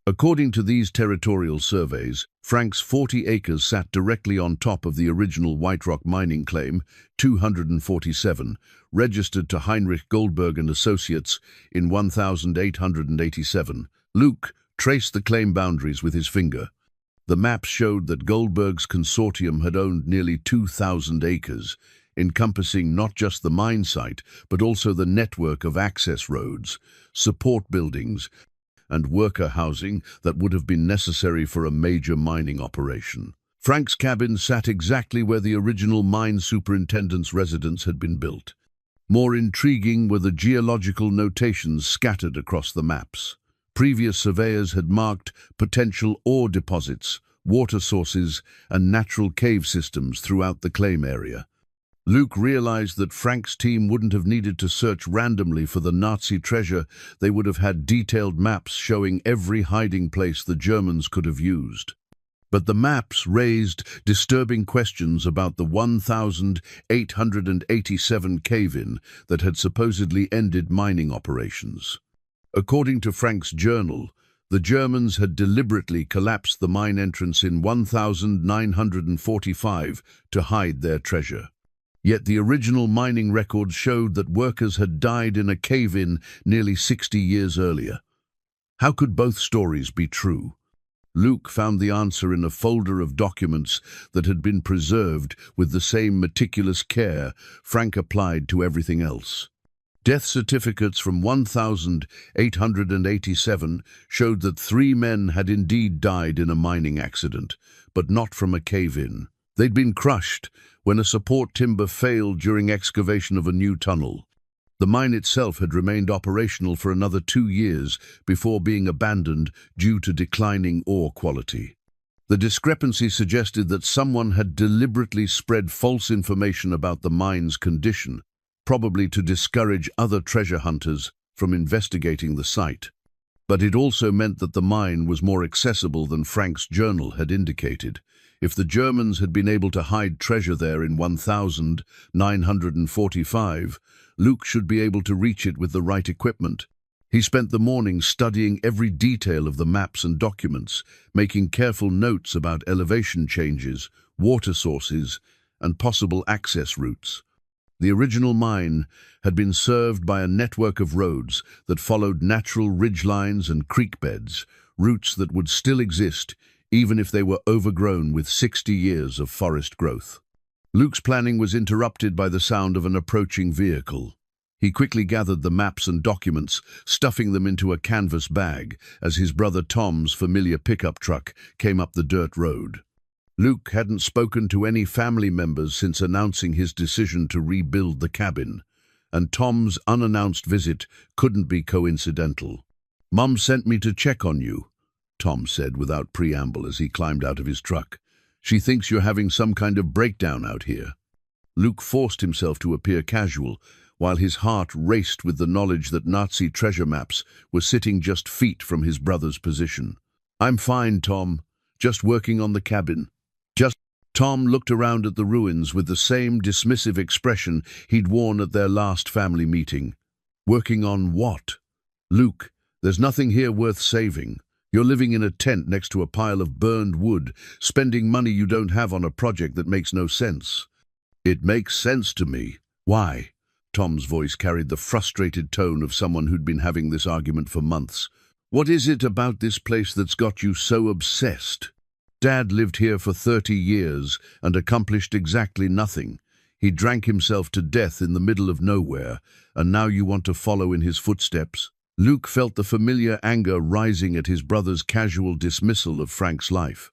According to these territorial surveys, Frank's 40 acres sat directly on top of the original White Rock mining claim, 247, registered to Heinrich Goldberg and Associates in 1887. Luke traced the claim boundaries with his finger. The maps showed that Goldberg's consortium had owned nearly 2,000 acres, encompassing not just the mine site, but also the network of access roads, support buildings, and worker housing that would have been necessary for a major mining operation. Frank's cabin sat exactly where the original mine superintendent's residence had been built. More intriguing were the geological notations scattered across the maps. Previous surveyors had marked potential ore deposits, water sources, and natural cave systems throughout the claim area. Luke realized that Frank's team wouldn't have needed to search randomly for the Nazi treasure. They would have had detailed maps showing every hiding place the Germans could have used. But the maps raised disturbing questions about the 1,887 cave-in that had supposedly ended mining operations. According to Frank's journal, the Germans had deliberately collapsed the mine entrance in 1945 to hide their treasure. Yet the original mining records showed that workers had died in a cave-in nearly 60 years earlier. How could both stories be true? Luke found the answer in a folder of documents that had been preserved with the same meticulous care Frank applied to everything else. Death certificates from 1,887 showed that 3 men had indeed died in a mining accident, but not from a cave-in. They'd been crushed when a support timber failed during excavation of a new tunnel. The mine itself had remained operational for another 2 years before being abandoned due to declining ore quality. The discrepancy suggested that someone had deliberately spread false information about the mine's condition, probably to discourage other treasure hunters from investigating the site. But it also meant that the mine was more accessible than Frank's journal had indicated. If the Germans had been able to hide treasure there in 1945, Luke should be able to reach it with the right equipment. He spent the morning studying every detail of the maps and documents, making careful notes about elevation changes, water sources, and possible access routes. The original mine had been served by a network of roads that followed natural ridgelines and creek beds, routes that would still exist even if they were overgrown with 60 years of forest growth. Luke's planning was interrupted by the sound of an approaching vehicle. He quickly gathered the maps and documents, stuffing them into a canvas bag as his brother Tom's familiar pickup truck came up the dirt road. Luke hadn't spoken to any family members since announcing his decision to rebuild the cabin, and Tom's unannounced visit couldn't be coincidental. "Mum sent me to check on you," Tom said without preamble as he climbed out of his truck. "She thinks you're having some kind of breakdown out here." Luke forced himself to appear casual, while his heart raced with the knowledge that Nazi treasure maps were sitting just feet from his brother's position. "I'm fine, Tom. Just working on the cabin." Tom looked around at the ruins with the same dismissive expression he'd worn at their last family meeting. "Working on what?" "Luke, there's nothing here worth saving. You're living in a tent next to a pile of burned wood, spending money you don't have on a project that makes no sense." "It makes sense to me. Why?" Tom's voice carried the frustrated tone of someone who'd been having this argument for months. "What is it about this place that's got you so obsessed? Dad lived here for 30 years and accomplished exactly nothing. He drank himself to death in the middle of nowhere, and now you want to follow in his footsteps?" Luke felt the familiar anger rising at his brother's casual dismissal of Frank's life.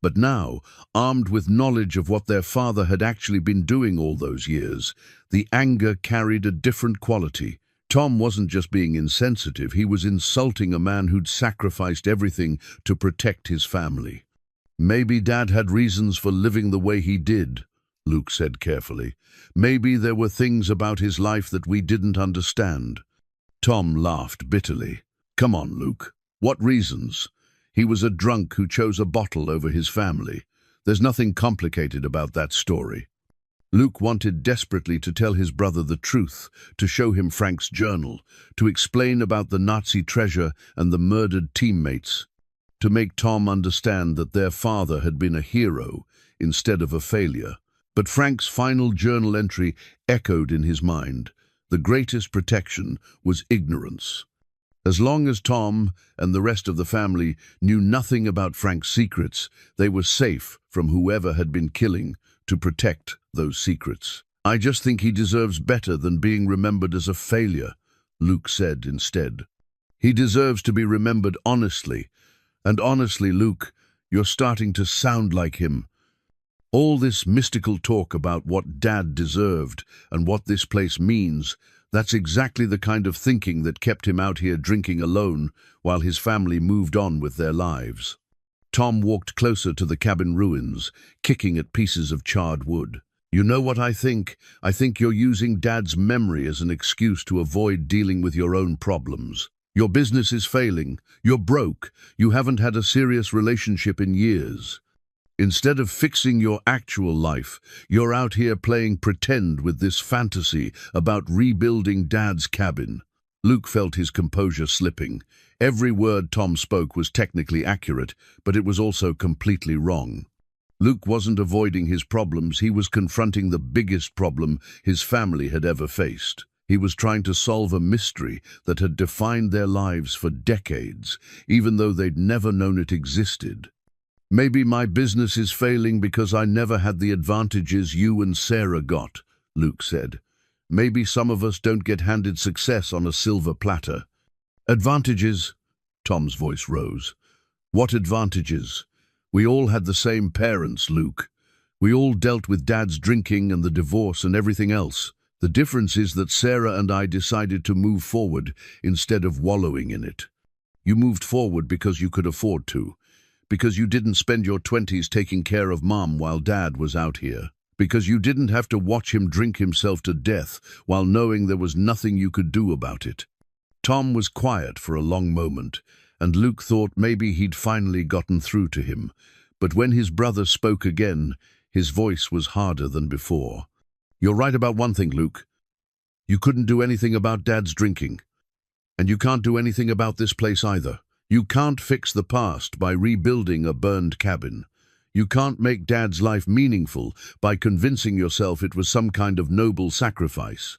But now, armed with knowledge of what their father had actually been doing all those years, the anger carried a different quality. Tom wasn't just being insensitive, he was insulting a man who'd sacrificed everything to protect his family. "Maybe Dad had reasons for living the way he did," Luke said carefully. "Maybe there were things about his life that we didn't understand." Tom laughed bitterly. "Come on, Luke. What reasons? He was a drunk who chose a bottle over his family. There's nothing complicated about that story." Luke wanted desperately to tell his brother the truth, to show him Frank's journal, to explain about the Nazi treasure and the murdered teammates, to make Tom understand that their father had been a hero instead of a failure. But Frank's final journal entry echoed in his mind. The greatest protection was ignorance. As long as Tom and the rest of the family knew nothing about Frank's secrets, they were safe from whoever had been killing to protect those secrets. "I just think he deserves better than being remembered as a failure," Luke said instead. "He deserves to be remembered honestly. And honestly, Luke, you're starting to sound like him." All this mystical talk about what Dad deserved and what this place means, that's exactly the kind of thinking that kept him out here drinking alone while his family moved on with their lives. Tom walked closer to the cabin ruins, kicking at pieces of charred wood. You know what I think? I think you're using Dad's memory as an excuse to avoid dealing with your own problems. Your business is failing. You're broke. You haven't had a serious relationship in years. Instead of fixing your actual life, you're out here playing pretend with this fantasy about rebuilding Dad's cabin. Luke felt his composure slipping. Every word Tom spoke was technically accurate, but it was also completely wrong. Luke wasn't avoiding his problems, he was confronting the biggest problem his family had ever faced. He was trying to solve a mystery that had defined their lives for decades, even though they'd never known it existed. Maybe my business is failing because I never had the advantages you and Sarah got, Luke said. Maybe some of us don't get handed success on a silver platter. Advantages? Tom's voice rose. What advantages? We all had the same parents, Luke. We all dealt with Dad's drinking and the divorce and everything else. The difference is that Sarah and I decided to move forward instead of wallowing in it. You moved forward because you could afford to. Because you didn't spend your 20s taking care of Mom while Dad was out here. Because you didn't have to watch him drink himself to death while knowing there was nothing you could do about it. Tom was quiet for a long moment, and Luke thought maybe he'd finally gotten through to him. But when his brother spoke again, his voice was harder than before. You're right about one thing, Luke. You couldn't do anything about Dad's drinking. And you can't do anything about this place either. You can't fix the past by rebuilding a burned cabin. You can't make Dad's life meaningful by convincing yourself it was some kind of noble sacrifice.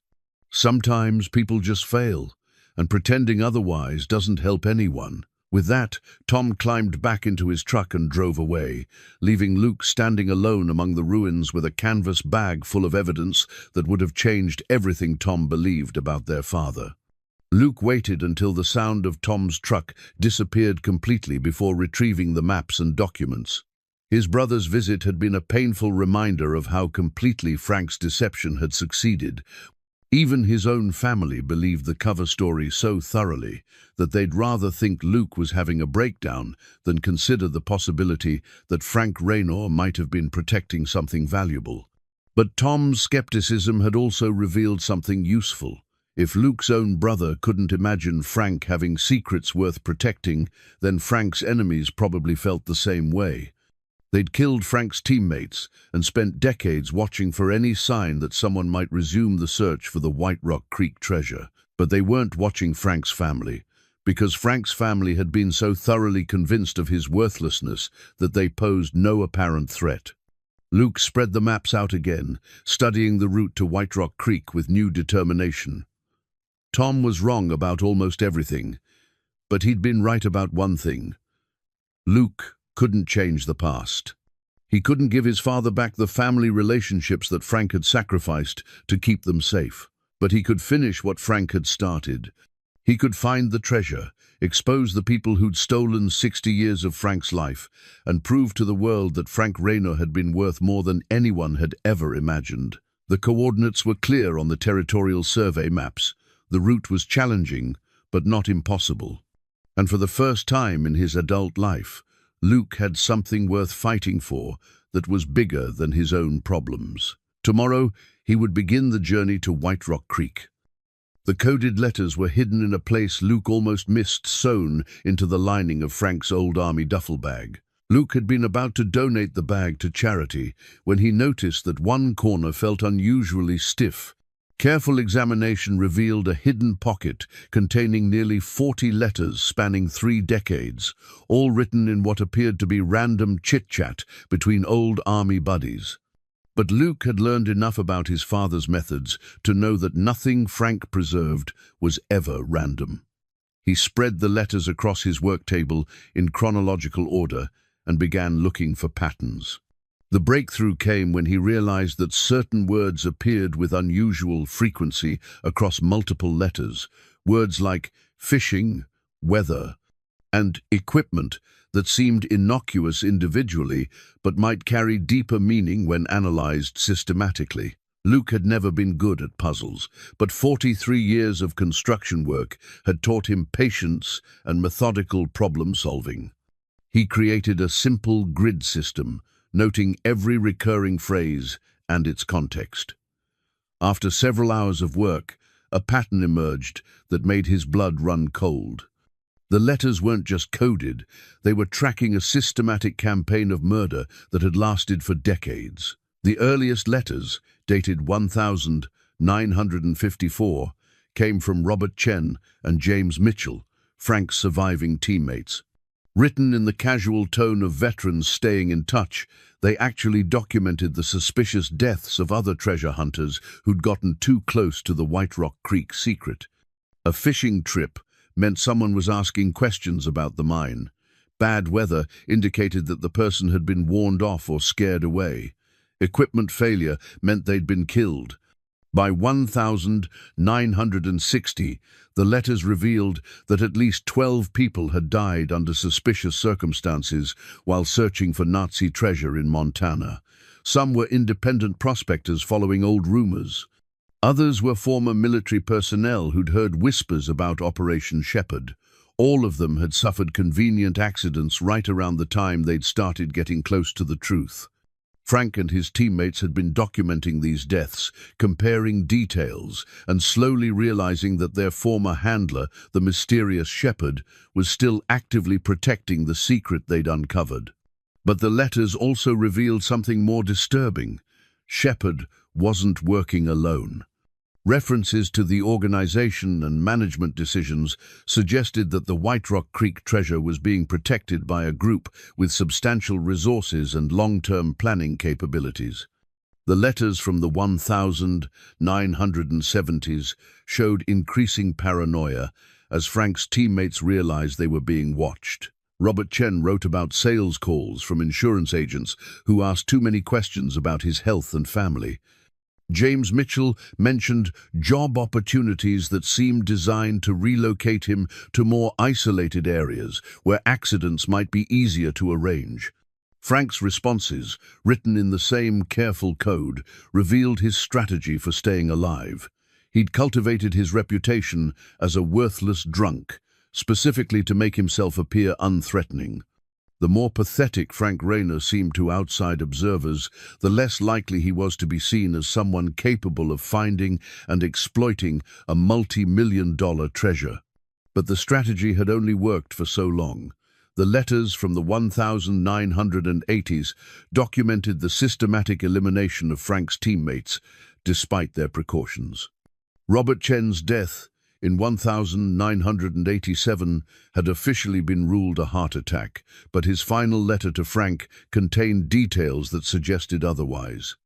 Sometimes people just fail, and pretending otherwise doesn't help anyone. With that, Tom climbed back into his truck and drove away, leaving Luke standing alone among the ruins with a canvas bag full of evidence that would have changed everything Tom believed about their father. Luke waited until the sound of Tom's truck disappeared completely before retrieving the maps and documents. His brother's visit had been a painful reminder of how completely Frank's deception had succeeded. Even his own family believed the cover story so thoroughly that they'd rather think Luke was having a breakdown than consider the possibility that Frank Raynor might have been protecting something valuable. But Tom's skepticism had also revealed something useful. If Luke's own brother couldn't imagine Frank having secrets worth protecting, then Frank's enemies probably felt the same way. They'd killed Frank's teammates and spent decades watching for any sign that someone might resume the search for the White Rock Creek treasure. But they weren't watching Frank's family, because Frank's family had been so thoroughly convinced of his worthlessness that they posed no apparent threat. Luke spread the maps out again, studying the route to White Rock Creek with new determination. Tom was wrong about almost everything, but he'd been right about one thing. Luke couldn't change the past. He couldn't give his father back the family relationships that Frank had sacrificed to keep them safe. But he could finish what Frank had started. He could find the treasure, expose the people who'd stolen 60 years of Frank's life, and prove to the world that Frank Raynor had been worth more than anyone had ever imagined. The coordinates were clear on the territorial survey maps. The route was challenging, but not impossible. And for the first time in his adult life, Luke had something worth fighting for that was bigger than his own problems. Tomorrow, he would begin the journey to White Rock Creek. The coded letters were hidden in a place Luke almost missed, sewn into the lining of Frank's old army duffel bag. Luke had been about to donate the bag to charity when he noticed that one corner felt unusually stiff. Careful examination revealed a hidden pocket containing nearly 40 letters spanning 3 decades, all written in what appeared to be random chit-chat between old army buddies. But Luke had learned enough about his father's methods to know that nothing Frank preserved was ever random. He spread the letters across his work table in chronological order and began looking for patterns. The breakthrough came when he realized that certain words appeared with unusual frequency across multiple letters, words like fishing, weather, and equipment that seemed innocuous individually but might carry deeper meaning when analyzed systematically. Luke had never been good at puzzles, but 43 years of construction work had taught him patience and methodical problem-solving. He created a simple grid system, noting every recurring phrase and its context. After several hours of work, a pattern emerged that made his blood run cold. The letters weren't just coded, they were tracking a systematic campaign of murder that had lasted for decades. The earliest letters, dated 1954, came from Robert Chen and James Mitchell, Frank's surviving teammates. Written in the casual tone of veterans staying in touch, they actually documented the suspicious deaths of other treasure hunters who'd gotten too close to the White Rock Creek secret. A fishing trip meant someone was asking questions about the mine. Bad weather indicated that the person had been warned off or scared away. Equipment failure meant they'd been killed. By 1960, the letters revealed that at least 12 people had died under suspicious circumstances while searching for Nazi treasure in Montana. Some were independent prospectors following old rumors. Others were former military personnel who'd heard whispers about Operation Shepherd. All of them had suffered convenient accidents right around the time they'd started getting close to the truth. Frank and his teammates had been documenting these deaths, comparing details, and slowly realizing that their former handler, the mysterious Shepherd, was still actively protecting the secret they'd uncovered. But the letters also revealed something more disturbing. Shepherd wasn't working alone. References to the organization and management decisions suggested that the White Rock Creek treasure was being protected by a group with substantial resources and long-term planning capabilities. The letters from the 1970s showed increasing paranoia as Frank's teammates realized they were being watched. Robert Chen wrote about sales calls from insurance agents who asked too many questions about his health and family. James Mitchell mentioned job opportunities that seemed designed to relocate him to more isolated areas where accidents might be easier to arrange. Frank's responses, written in the same careful code, revealed his strategy for staying alive. He'd cultivated his reputation as a worthless drunk, specifically to make himself appear unthreatening. The more pathetic Frank Rayner seemed to outside observers, the less likely he was to be seen as someone capable of finding and exploiting a multi-million-dollar treasure. But the strategy had only worked for so long. The letters from the 1980s documented the systematic elimination of Frank's teammates, despite their precautions. Robert Chen's death in 1987 had officially been ruled a heart attack, but his final letter to Frank contained details that suggested otherwise.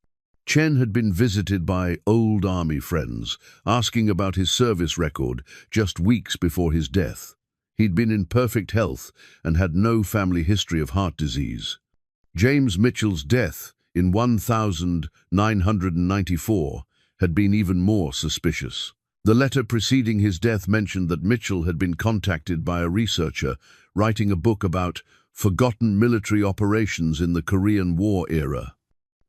Chen had been visited by old army friends, asking about his service record just weeks before his death. He'd been in perfect health and had no family history of heart disease. James Mitchell's death in 1994 had been even more suspicious. The letter preceding his death mentioned that Mitchell had been contacted by a researcher writing a book about forgotten military operations in the Korean War era.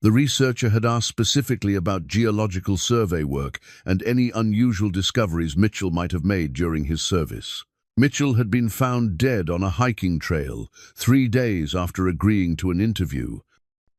The researcher had asked specifically about geological survey work and any unusual discoveries Mitchell might have made during his service. Mitchell had been found dead on a hiking trail 3 days after agreeing to an interview.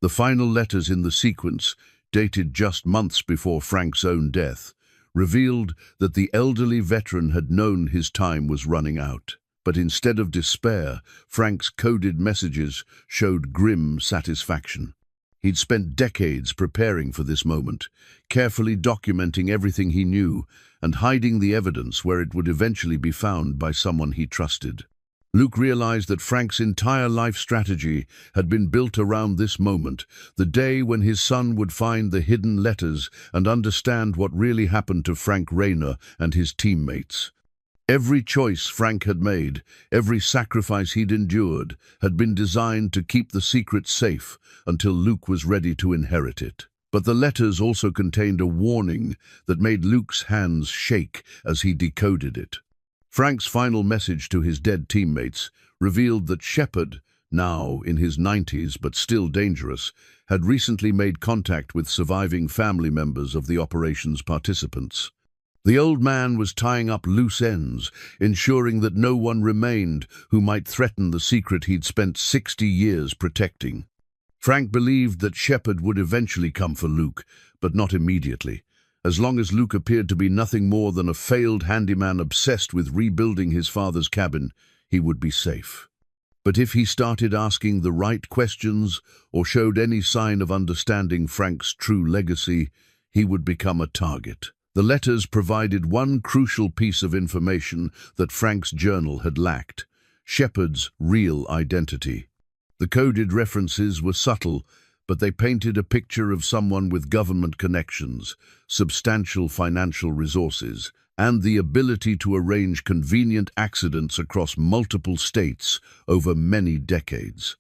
The final letters in the sequence, dated just months before Frank's own death, revealed that the elderly veteran had known his time was running out. But instead of despair, Frank's coded messages showed grim satisfaction. He'd spent decades preparing for this moment, carefully documenting everything he knew and hiding the evidence where it would eventually be found by someone he trusted. Luke realized that Frank's entire life strategy had been built around this moment, the day when his son would find the hidden letters and understand what really happened to Frank Rayner and his teammates. Every choice Frank had made, every sacrifice he'd endured, had been designed to keep the secret safe until Luke was ready to inherit it. But the letters also contained a warning that made Luke's hands shake as he decoded it. Frank's final message to his dead teammates revealed that Shepherd now in his 90s but still dangerous, had recently made contact with surviving family members of the operation's participants. The old man was tying up loose ends, ensuring that no one remained who might threaten the secret he'd spent 60 years protecting. Frank believed that Shepard would eventually come for Luke, but not immediately. As long as Luke appeared to be nothing more than a failed handyman obsessed with rebuilding his father's cabin, he would be safe. But if he started asking the right questions or showed any sign of understanding Frank's true legacy, he would become a target. The letters provided one crucial piece of information that Frank's journal had lacked: Shepard's real identity. The coded references were subtle, but they painted a picture of someone with government connections, substantial financial resources, and the ability to arrange convenient accidents across multiple states over many decades.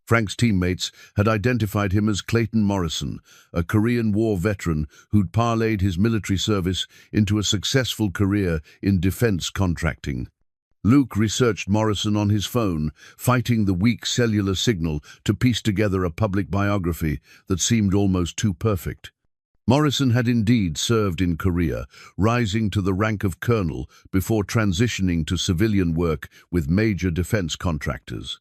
Frank's teammates had identified him as Clayton Morrison, a Korean War veteran who'd parlayed his military service into a successful career in defense contracting. Luke researched Morrison on his phone, fighting the weak cellular signal to piece together a public biography that seemed almost too perfect. Morrison had indeed served in Korea, rising to the rank of colonel before transitioning to civilian work with major defense contractors.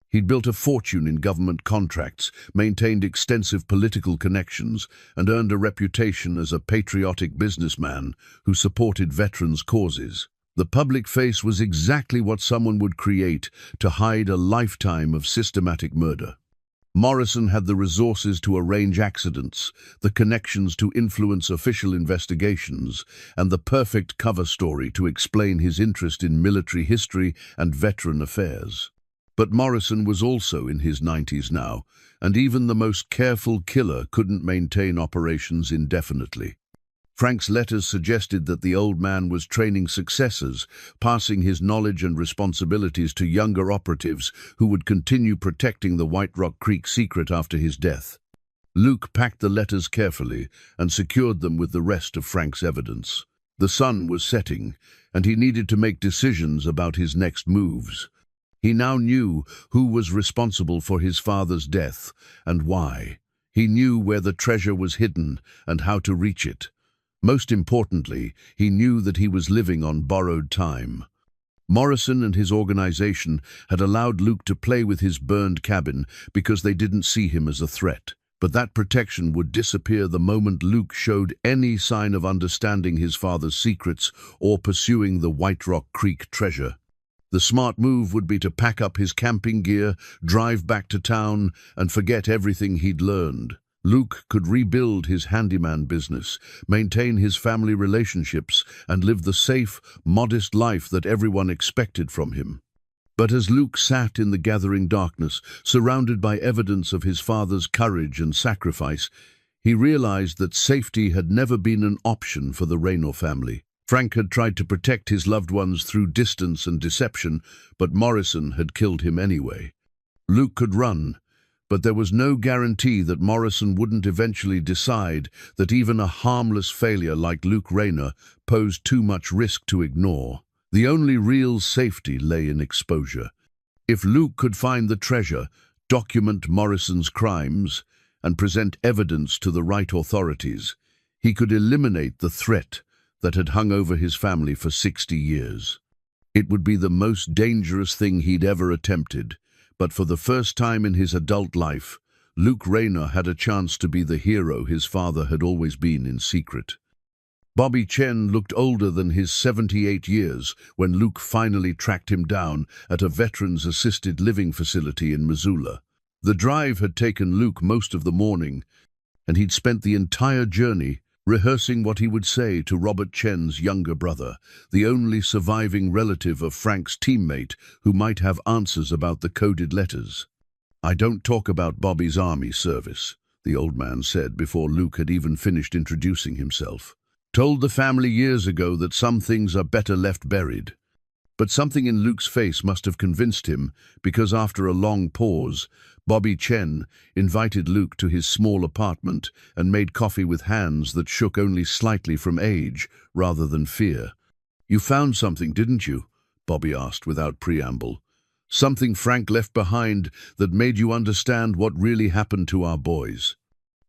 He'd built a fortune in government contracts, maintained extensive political connections, and earned a reputation as a patriotic businessman who supported veterans' causes. The public face was exactly what someone would create to hide a lifetime of systematic murder. Morrison had the resources to arrange accidents, the connections to influence official investigations, and the perfect cover story to explain his interest in military history and veteran affairs. But Morrison was also in his 90s now, and even the most careful killer couldn't maintain operations indefinitely. Frank's letters suggested that the old man was training successors, passing his knowledge and responsibilities to younger operatives who would continue protecting the White Rock Creek secret after his death. Luke packed the letters carefully and secured them with the rest of Frank's evidence. The sun was setting, and he needed to make decisions about his next moves. He now knew who was responsible for his father's death and why. He knew where the treasure was hidden and how to reach it. Most importantly, he knew that he was living on borrowed time. Morrison and his organization had allowed Luke to play with his burned cabin because they didn't see him as a threat. But that protection would disappear the moment Luke showed any sign of understanding his father's secrets or pursuing the White Rock Creek treasure. The smart move would be to pack up his camping gear, drive back to town, and forget everything he'd learned. Luke could rebuild his handyman business, maintain his family relationships, and live the safe, modest life that everyone expected from him. But as Luke sat in the gathering darkness, surrounded by evidence of his father's courage and sacrifice, he realized that safety had never been an option for the Raynor family. Frank had tried to protect his loved ones through distance and deception, but Morrison had killed him anyway. Luke could run, but there was no guarantee that Morrison wouldn't eventually decide that even a harmless failure like Luke Raynor posed too much risk to ignore. The only real safety lay in exposure. If Luke could find the treasure, document Morrison's crimes, and present evidence to the right authorities, he could eliminate the threat that had hung over his family for 60 years. It would be the most dangerous thing he'd ever attempted, but for the first time in his adult life, Luke Raynor had a chance to be the hero his father had always been in secret. Bobby Chen looked older than his 78 years when Luke finally tracked him down at a veterans assisted living facility in Missoula. The drive had taken Luke most of the morning, and he'd spent the entire journey rehearsing what he would say to Robert Chen's younger brother, the only surviving relative of Frank's teammate who might have answers about the coded letters. "I don't talk about Bobby's army service," the old man said before Luke had even finished introducing himself. "Told the family years ago that some things are better left buried." But something in Luke's face must have convinced him, because after a long pause, Bobby Chen invited Luke to his small apartment and made coffee with hands that shook only slightly from age rather than fear. "You found something, didn't you?" Bobby asked without preamble. Something Frank left behind that made you understand what really happened to our boys.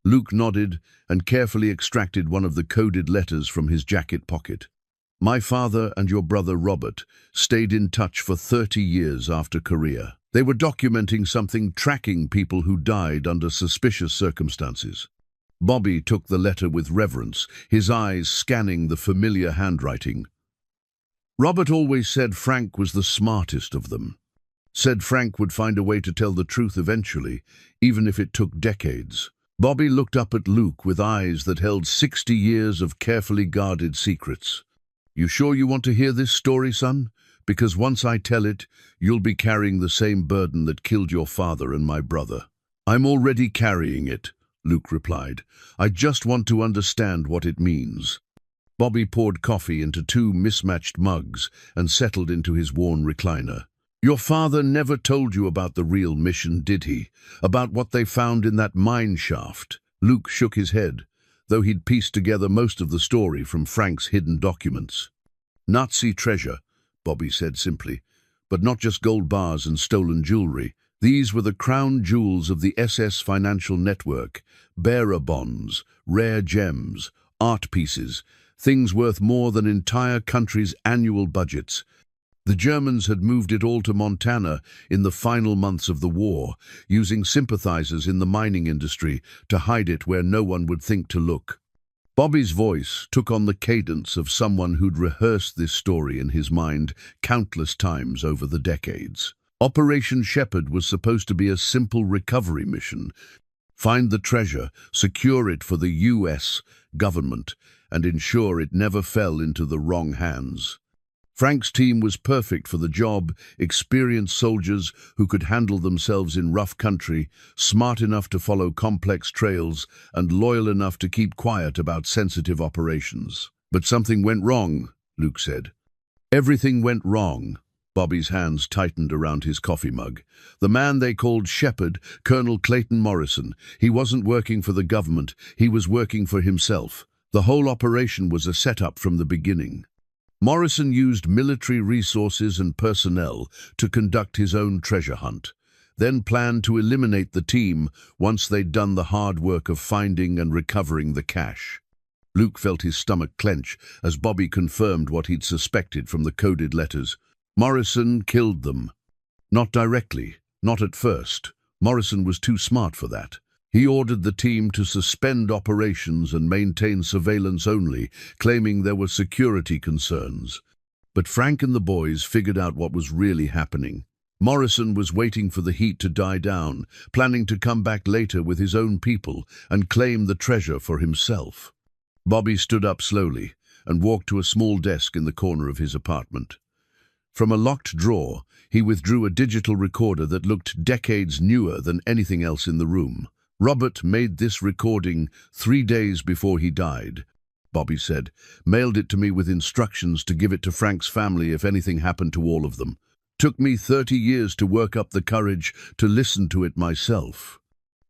Luke nodded and carefully extracted one of the coded letters from his jacket pocket. My father and your brother Robert stayed in touch for 30 years after Korea. They were documenting something, tracking people who died under suspicious circumstances. Bobby took the letter with reverence, his eyes scanning the familiar handwriting. Robert always said Frank was the smartest of them. Said Frank would find a way to tell the truth eventually, even if it took decades. Bobby looked up at Luke with eyes that held 60 years of carefully guarded secrets. You sure you want to hear this story, son? Because once I tell it, you'll be carrying the same burden that killed your father and my brother. I'm already carrying it, Luke replied. I just want to understand what it means. Bobby poured coffee into 2 mismatched mugs and settled into his worn recliner. Your father never told you about the real mission, did he? About what they found in that mine shaft? Luke shook his head, though he'd pieced together most of the story from Frank's hidden documents. Nazi treasure, Bobby said simply, but not just gold bars and stolen jewelry. These were the crown jewels of the SS financial network, bearer bonds, rare gems, art pieces, things worth more than entire countries' annual budgets. The Germans had moved it all to Montana in the final months of the war, using sympathizers in the mining industry to hide it where no one would think to look. Bobby's voice took on the cadence of someone who'd rehearsed this story in his mind countless times over the decades. Operation Shepherd was supposed to be a simple recovery mission. Find the treasure, secure it for the U.S. government, and ensure it never fell into the wrong hands. Frank's team was perfect for the job, experienced soldiers who could handle themselves in rough country, smart enough to follow complex trails, and loyal enough to keep quiet about sensitive operations. But something went wrong, Luke said. Everything went wrong. Bobby's hands tightened around his coffee mug. The man they called Shepherd, Colonel Clayton Morrison, he wasn't working for the government, he was working for himself. The whole operation was a setup from the beginning. Morrison used military resources and personnel to conduct his own treasure hunt, then planned to eliminate the team once they'd done the hard work of finding and recovering the cash. Luke felt his stomach clench as Bobby confirmed what he'd suspected from the coded letters. Morrison killed them. Not directly, not at first. Morrison was too smart for that. He ordered the team to suspend operations and maintain surveillance only, claiming there were security concerns. But Frank and the boys figured out what was really happening. Morrison was waiting for the heat to die down, planning to come back later with his own people and claim the treasure for himself. Bobby stood up slowly and walked to a small desk in the corner of his apartment. From a locked drawer, he withdrew a digital recorder that looked decades newer than anything else in the room. Robert made this recording 3 days before he died, Bobby said. Mailed it to me with instructions to give it to Frank's family if anything happened to all of them. Took me 30 years to work up the courage to listen to it myself.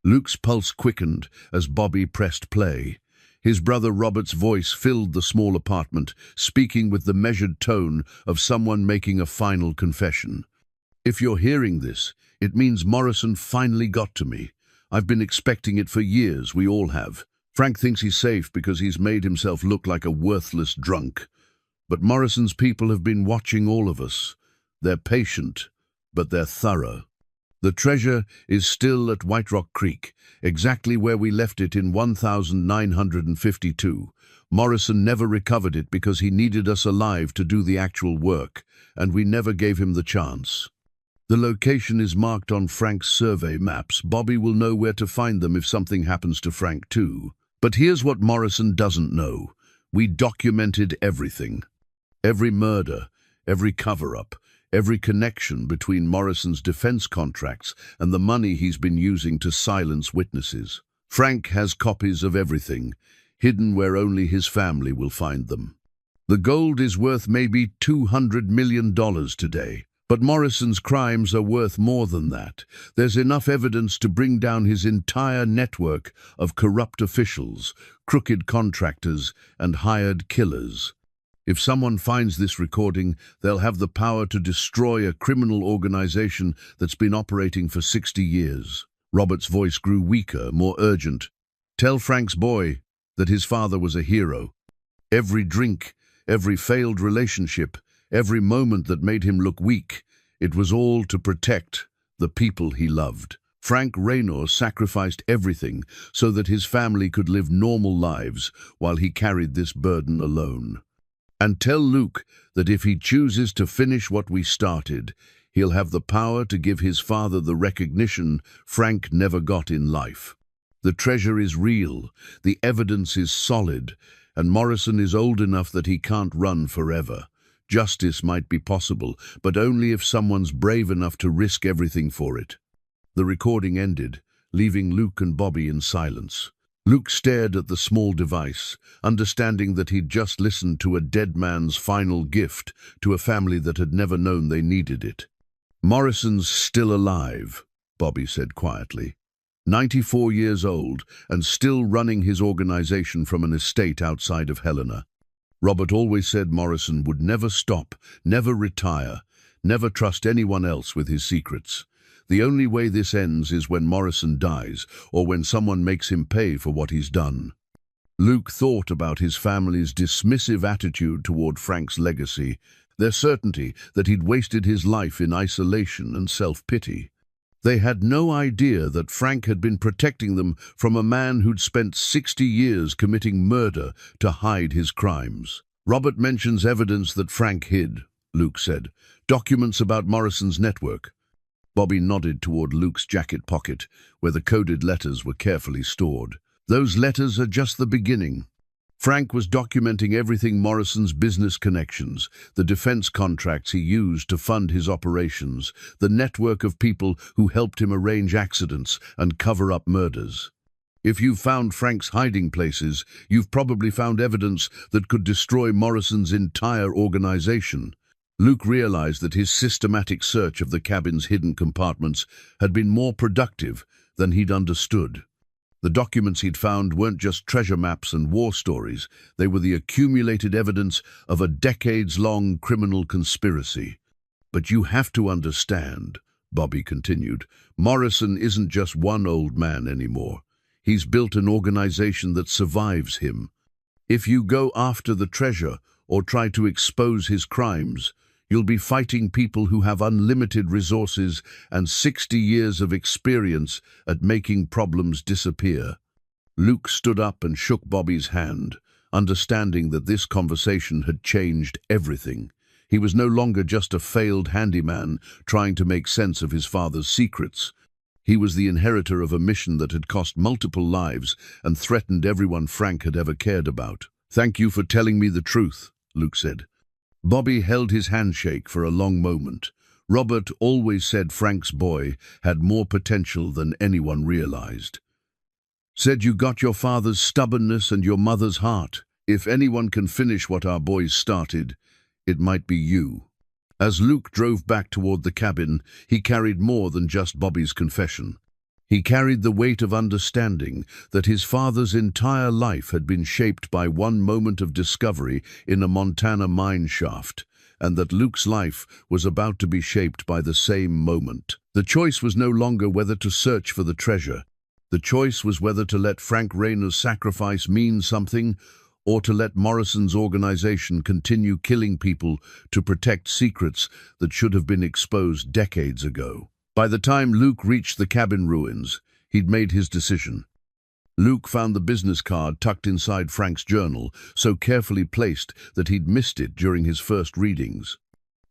Luke's pulse quickened as Bobby pressed play. His brother Robert's voice filled the small apartment, speaking with the measured tone of someone making a final confession. If you're hearing this, it means Morrison finally got to me. I've been expecting it for years, we all have. Frank thinks he's safe because he's made himself look like a worthless drunk. But Morrison's people have been watching all of us. They're patient, but they're thorough. The treasure is still at White Rock Creek, exactly where we left it in 1952. Morrison never recovered it because he needed us alive to do the actual work, and we never gave him the chance. The location is marked on Frank's survey maps. Bobby will know where to find them if something happens to Frank too. But here's what Morrison doesn't know. We documented everything. Every murder, every cover-up, every connection between Morrison's defense contracts and the money he's been using to silence witnesses. Frank has copies of everything, hidden where only his family will find them. The gold is worth maybe $200 million today. But Morrison's crimes are worth more than that. There's enough evidence to bring down his entire network of corrupt officials, crooked contractors, and hired killers. If someone finds this recording, they'll have the power to destroy a criminal organization that's been operating for 60 years. Robert's voice grew weaker, more urgent. Tell Frank's boy that his father was a hero. Every drink, every failed relationship, every moment that made him look weak, it was all to protect the people he loved. Frank Raynor sacrificed everything so that his family could live normal lives while he carried this burden alone. And tell Luke that if he chooses to finish what we started, he'll have the power to give his father the recognition Frank never got in life. The treasure is real, the evidence is solid, and Morrison is old enough that he can't run forever. Justice might be possible, but only if someone's brave enough to risk everything for it. The recording ended, leaving Luke and Bobby in silence. Luke stared at the small device, understanding that he'd just listened to a dead man's final gift to a family that had never known they needed it. Morrison's still alive, Bobby said quietly. 94 years old and still running his organization from an estate outside of Helena. Robert always said Morrison would never stop, never retire, never trust anyone else with his secrets. The only way this ends is when Morrison dies or when someone makes him pay for what he's done. Luke thought about his family's dismissive attitude toward Frank's legacy, their certainty that he'd wasted his life in isolation and self-pity. They had no idea that Frank had been protecting them from a man who'd spent 60 years committing murder to hide his crimes. Robert mentions evidence that Frank hid, Luke said. Documents about Morrison's network. Bobby nodded toward Luke's jacket pocket, where the coded letters were carefully stored. Those letters are just the beginning. Frank was documenting everything Morrison's business connections, the defense contracts he used to fund his operations, the network of people who helped him arrange accidents and cover up murders. If you've found Frank's hiding places, you've probably found evidence that could destroy Morrison's entire organization. Luke realized that his systematic search of the cabin's hidden compartments had been more productive than he'd understood. The documents he'd found weren't just treasure maps and war stories. They were the accumulated evidence of a decades-long criminal conspiracy. But you have to understand, Bobby continued, Morrison isn't just one old man anymore. He's built an organization that survives him. If you go after the treasure or try to expose his crimes, you'll be fighting people who have unlimited resources and 60 years of experience at making problems disappear. Luke stood up and shook Bobby's hand, understanding that this conversation had changed everything. He was no longer just a failed handyman trying to make sense of his father's secrets. He was the inheritor of a mission that had cost multiple lives and threatened everyone Frank had ever cared about. "Thank you for telling me the truth," Luke said. Bobby held his handshake for a long moment. Robert always said Frank's boy had more potential than anyone realized. Said you got your father's stubbornness and your mother's heart. If anyone can finish what our boys started, it might be you. As Luke drove back toward the cabin, he carried more than just Bobby's confession. He carried the weight of understanding that his father's entire life had been shaped by one moment of discovery in a Montana mine shaft, and that Luke's life was about to be shaped by the same moment. The choice was no longer whether to search for the treasure. The choice was whether to let Frank Raynor's sacrifice mean something, or to let Morrison's organization continue killing people to protect secrets that should have been exposed decades ago. By the time Luke reached the cabin ruins, he'd made his decision. Luke found the business card tucked inside Frank's journal, so carefully placed that he'd missed it during his first readings.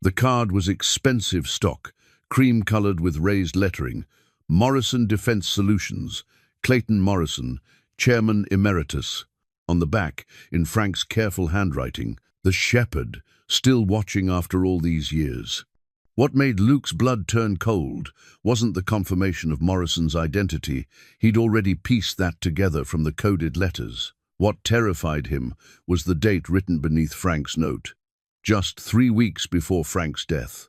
The card was expensive stock, cream-colored with raised lettering. Morrison Defense Solutions, Clayton Morrison, Chairman Emeritus. On the back, in Frank's careful handwriting, the shepherd, still watching after all these years. What made Luke's blood turn cold wasn't the confirmation of Morrison's identity. He'd already pieced that together from the coded letters. What terrified him was the date written beneath Frank's note, just 3 weeks before Frank's death.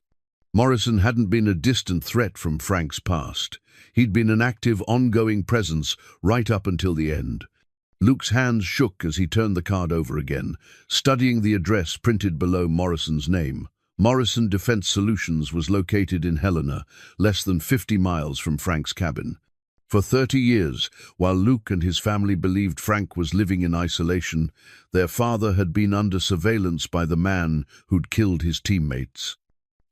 Morrison hadn't been a distant threat from Frank's past. He'd been an active, ongoing presence right up until the end. Luke's hands shook as he turned the card over again, studying the address printed below Morrison's name. Morrison Defense Solutions was located in Helena, less than 50 miles from Frank's cabin. For 30 years, while Luke and his family believed Frank was living in isolation, their father had been under surveillance by the man who'd killed his teammates.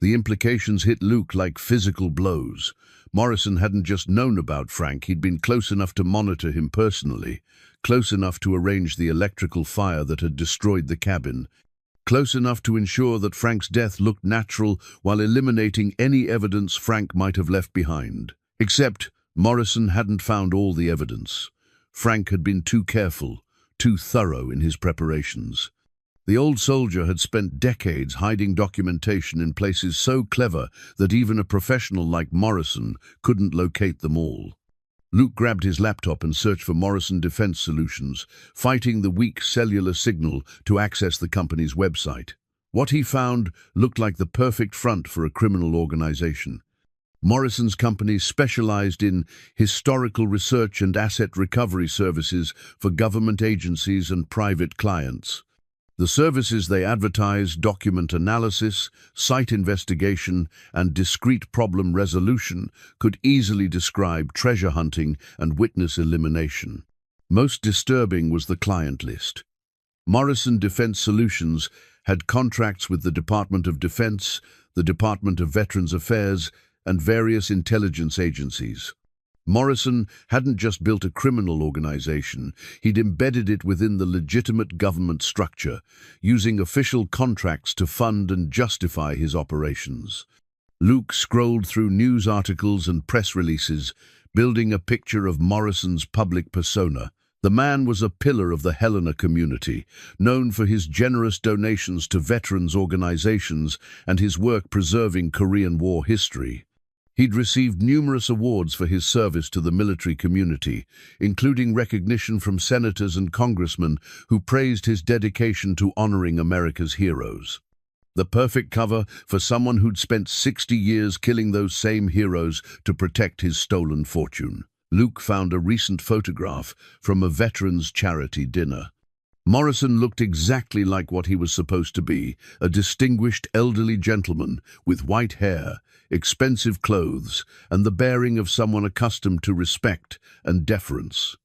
The implications hit Luke like physical blows. Morrison hadn't just known about Frank, he'd been close enough to monitor him personally, close enough to arrange the electrical fire that had destroyed the cabin, close enough to ensure that Frank's death looked natural while eliminating any evidence Frank might have left behind. Except Morrison hadn't found all the evidence. Frank had been too careful, too thorough in his preparations. The old soldier had spent decades hiding documentation in places so clever that even a professional like Morrison couldn't locate them all. Luke grabbed his laptop and searched for Morrison Defense Solutions, fighting the weak cellular signal to access the company's website. What he found looked like the perfect front for a criminal organization. Morrison's company specialized in historical research and asset recovery services for government agencies and private clients. The services they advertised, document analysis, site investigation, and discrete problem resolution, could easily describe treasure hunting and witness elimination. Most disturbing was the client list. Morrison Defense Solutions had contracts with the Department of Defense, the Department of Veterans Affairs, and various intelligence agencies. Morrison hadn't just built a criminal organization, he'd embedded it within the legitimate government structure, using official contracts to fund and justify his operations. Luke scrolled through news articles and press releases, building a picture of Morrison's public persona. The man was a pillar of the Helena community, known for his generous donations to veterans organizations and his work preserving Korean War history. He'd received numerous awards for his service to the military community, including recognition from senators and congressmen who praised his dedication to honoring America's heroes. The perfect cover for someone who'd spent 60 years killing those same heroes to protect his stolen fortune. Luke found a recent photograph from a veterans' charity dinner. Morrison looked exactly like what he was supposed to be, a distinguished elderly gentleman with white hair, expensive clothes, and the bearing of someone accustomed to respect and deference.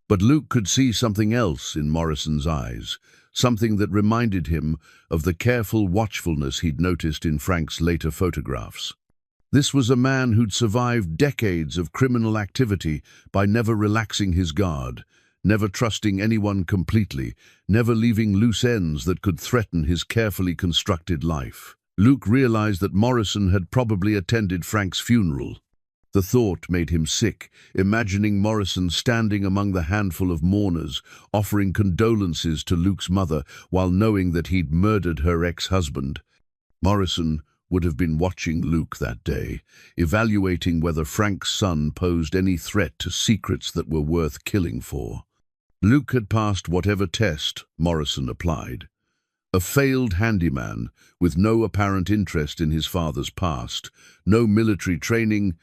But Luke could see something else in Morrison's eyes, something that reminded him of the careful watchfulness he'd noticed in Frank's later photographs. This was a man who'd survived decades of criminal activity by never relaxing his guard, never trusting anyone completely, never leaving loose ends that could threaten his carefully constructed life. Luke realized that Morrison had probably attended Frank's funeral. The thought made him sick, imagining Morrison standing among the handful of mourners, offering condolences to Luke's mother while knowing that he'd murdered her ex-husband. Morrison would have been watching Luke that day, evaluating whether Frank's son posed any threat to secrets that were worth killing for. Luke had passed whatever test Morrison applied. A failed handyman with no apparent interest in his father's past, no military training,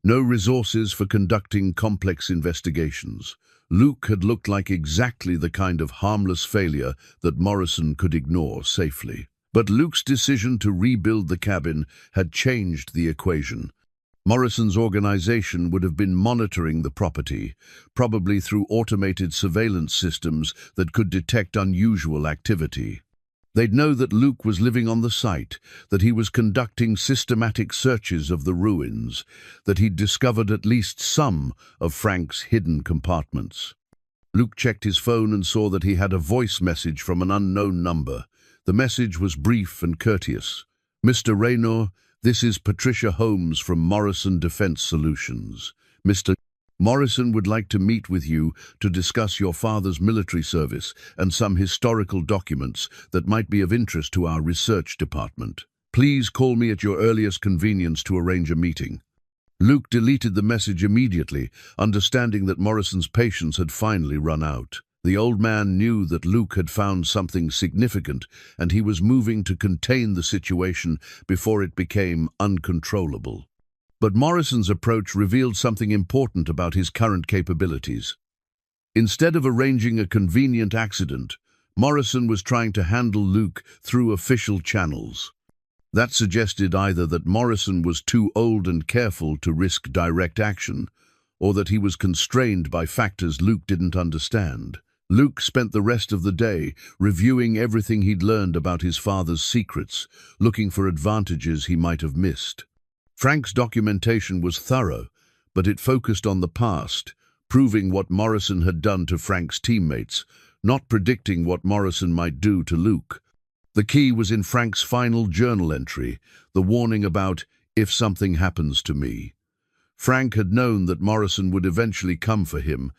no resources for conducting complex investigations. Luke had looked like exactly the kind of harmless failure that Morrison could ignore safely. But Luke's decision to rebuild the cabin had changed the equation. Morrison's organization would have been monitoring the property, probably through automated surveillance systems that could detect unusual activity. They'd know that Luke was living on the site, that he was conducting systematic searches of the ruins, that he'd discovered at least some of Frank's hidden compartments. Luke checked his phone and saw that he had a voice message from an unknown number. The message was brief and courteous. "Mr. Raynor, this is Patricia Holmes from Morrison Defense Solutions. Mr. Morrison would like to meet with you to discuss your father's military service and some historical documents that might be of interest to our research department. Please call me at your earliest convenience to arrange a meeting." Luke deleted the message immediately, understanding that Morrison's patience had finally run out. The old man knew that Luke had found something significant, and he was moving to contain the situation before it became uncontrollable. But Morrison's approach revealed something important about his current capabilities. Instead of arranging a convenient accident, Morrison was trying to handle Luke through official channels. That suggested either that Morrison was too old and careful to risk direct action, or that he was constrained by factors Luke didn't understand. Luke spent the rest of the day reviewing everything he'd learned about his father's secrets, looking for advantages he might have missed. Frank's documentation was thorough, but it focused on the past, proving what Morrison had done to Frank's teammates, not predicting what Morrison might do to Luke. The key was in Frank's final journal entry, the warning about, "If something happens to me." Frank had known that Morrison would eventually come for him,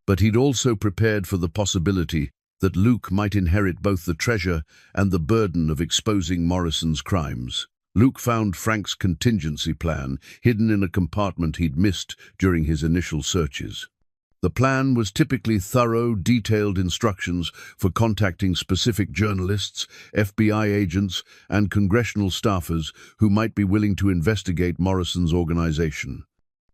but he'd also prepared for the possibility that Luke might inherit both the treasure and the burden of exposing Morrison's crimes. Luke found Frank's contingency plan hidden in a compartment he'd missed during his initial searches. The plan was typically thorough, detailed instructions for contacting specific journalists, FBI agents, and congressional staffers who might be willing to investigate Morrison's organization.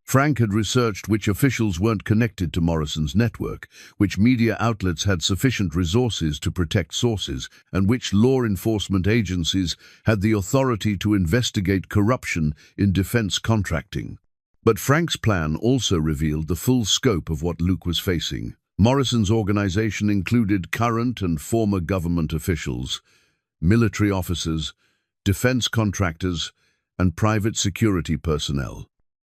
Frank had researched which officials weren't connected to Morrison's network, which media outlets had sufficient resources to protect sources, and which law enforcement agencies had the authority to investigate corruption in defense contracting. But Frank's plan also revealed the full scope of what Luke was facing. Morrison's organization included current and former government officials, military officers, defense contractors, and private security personnel.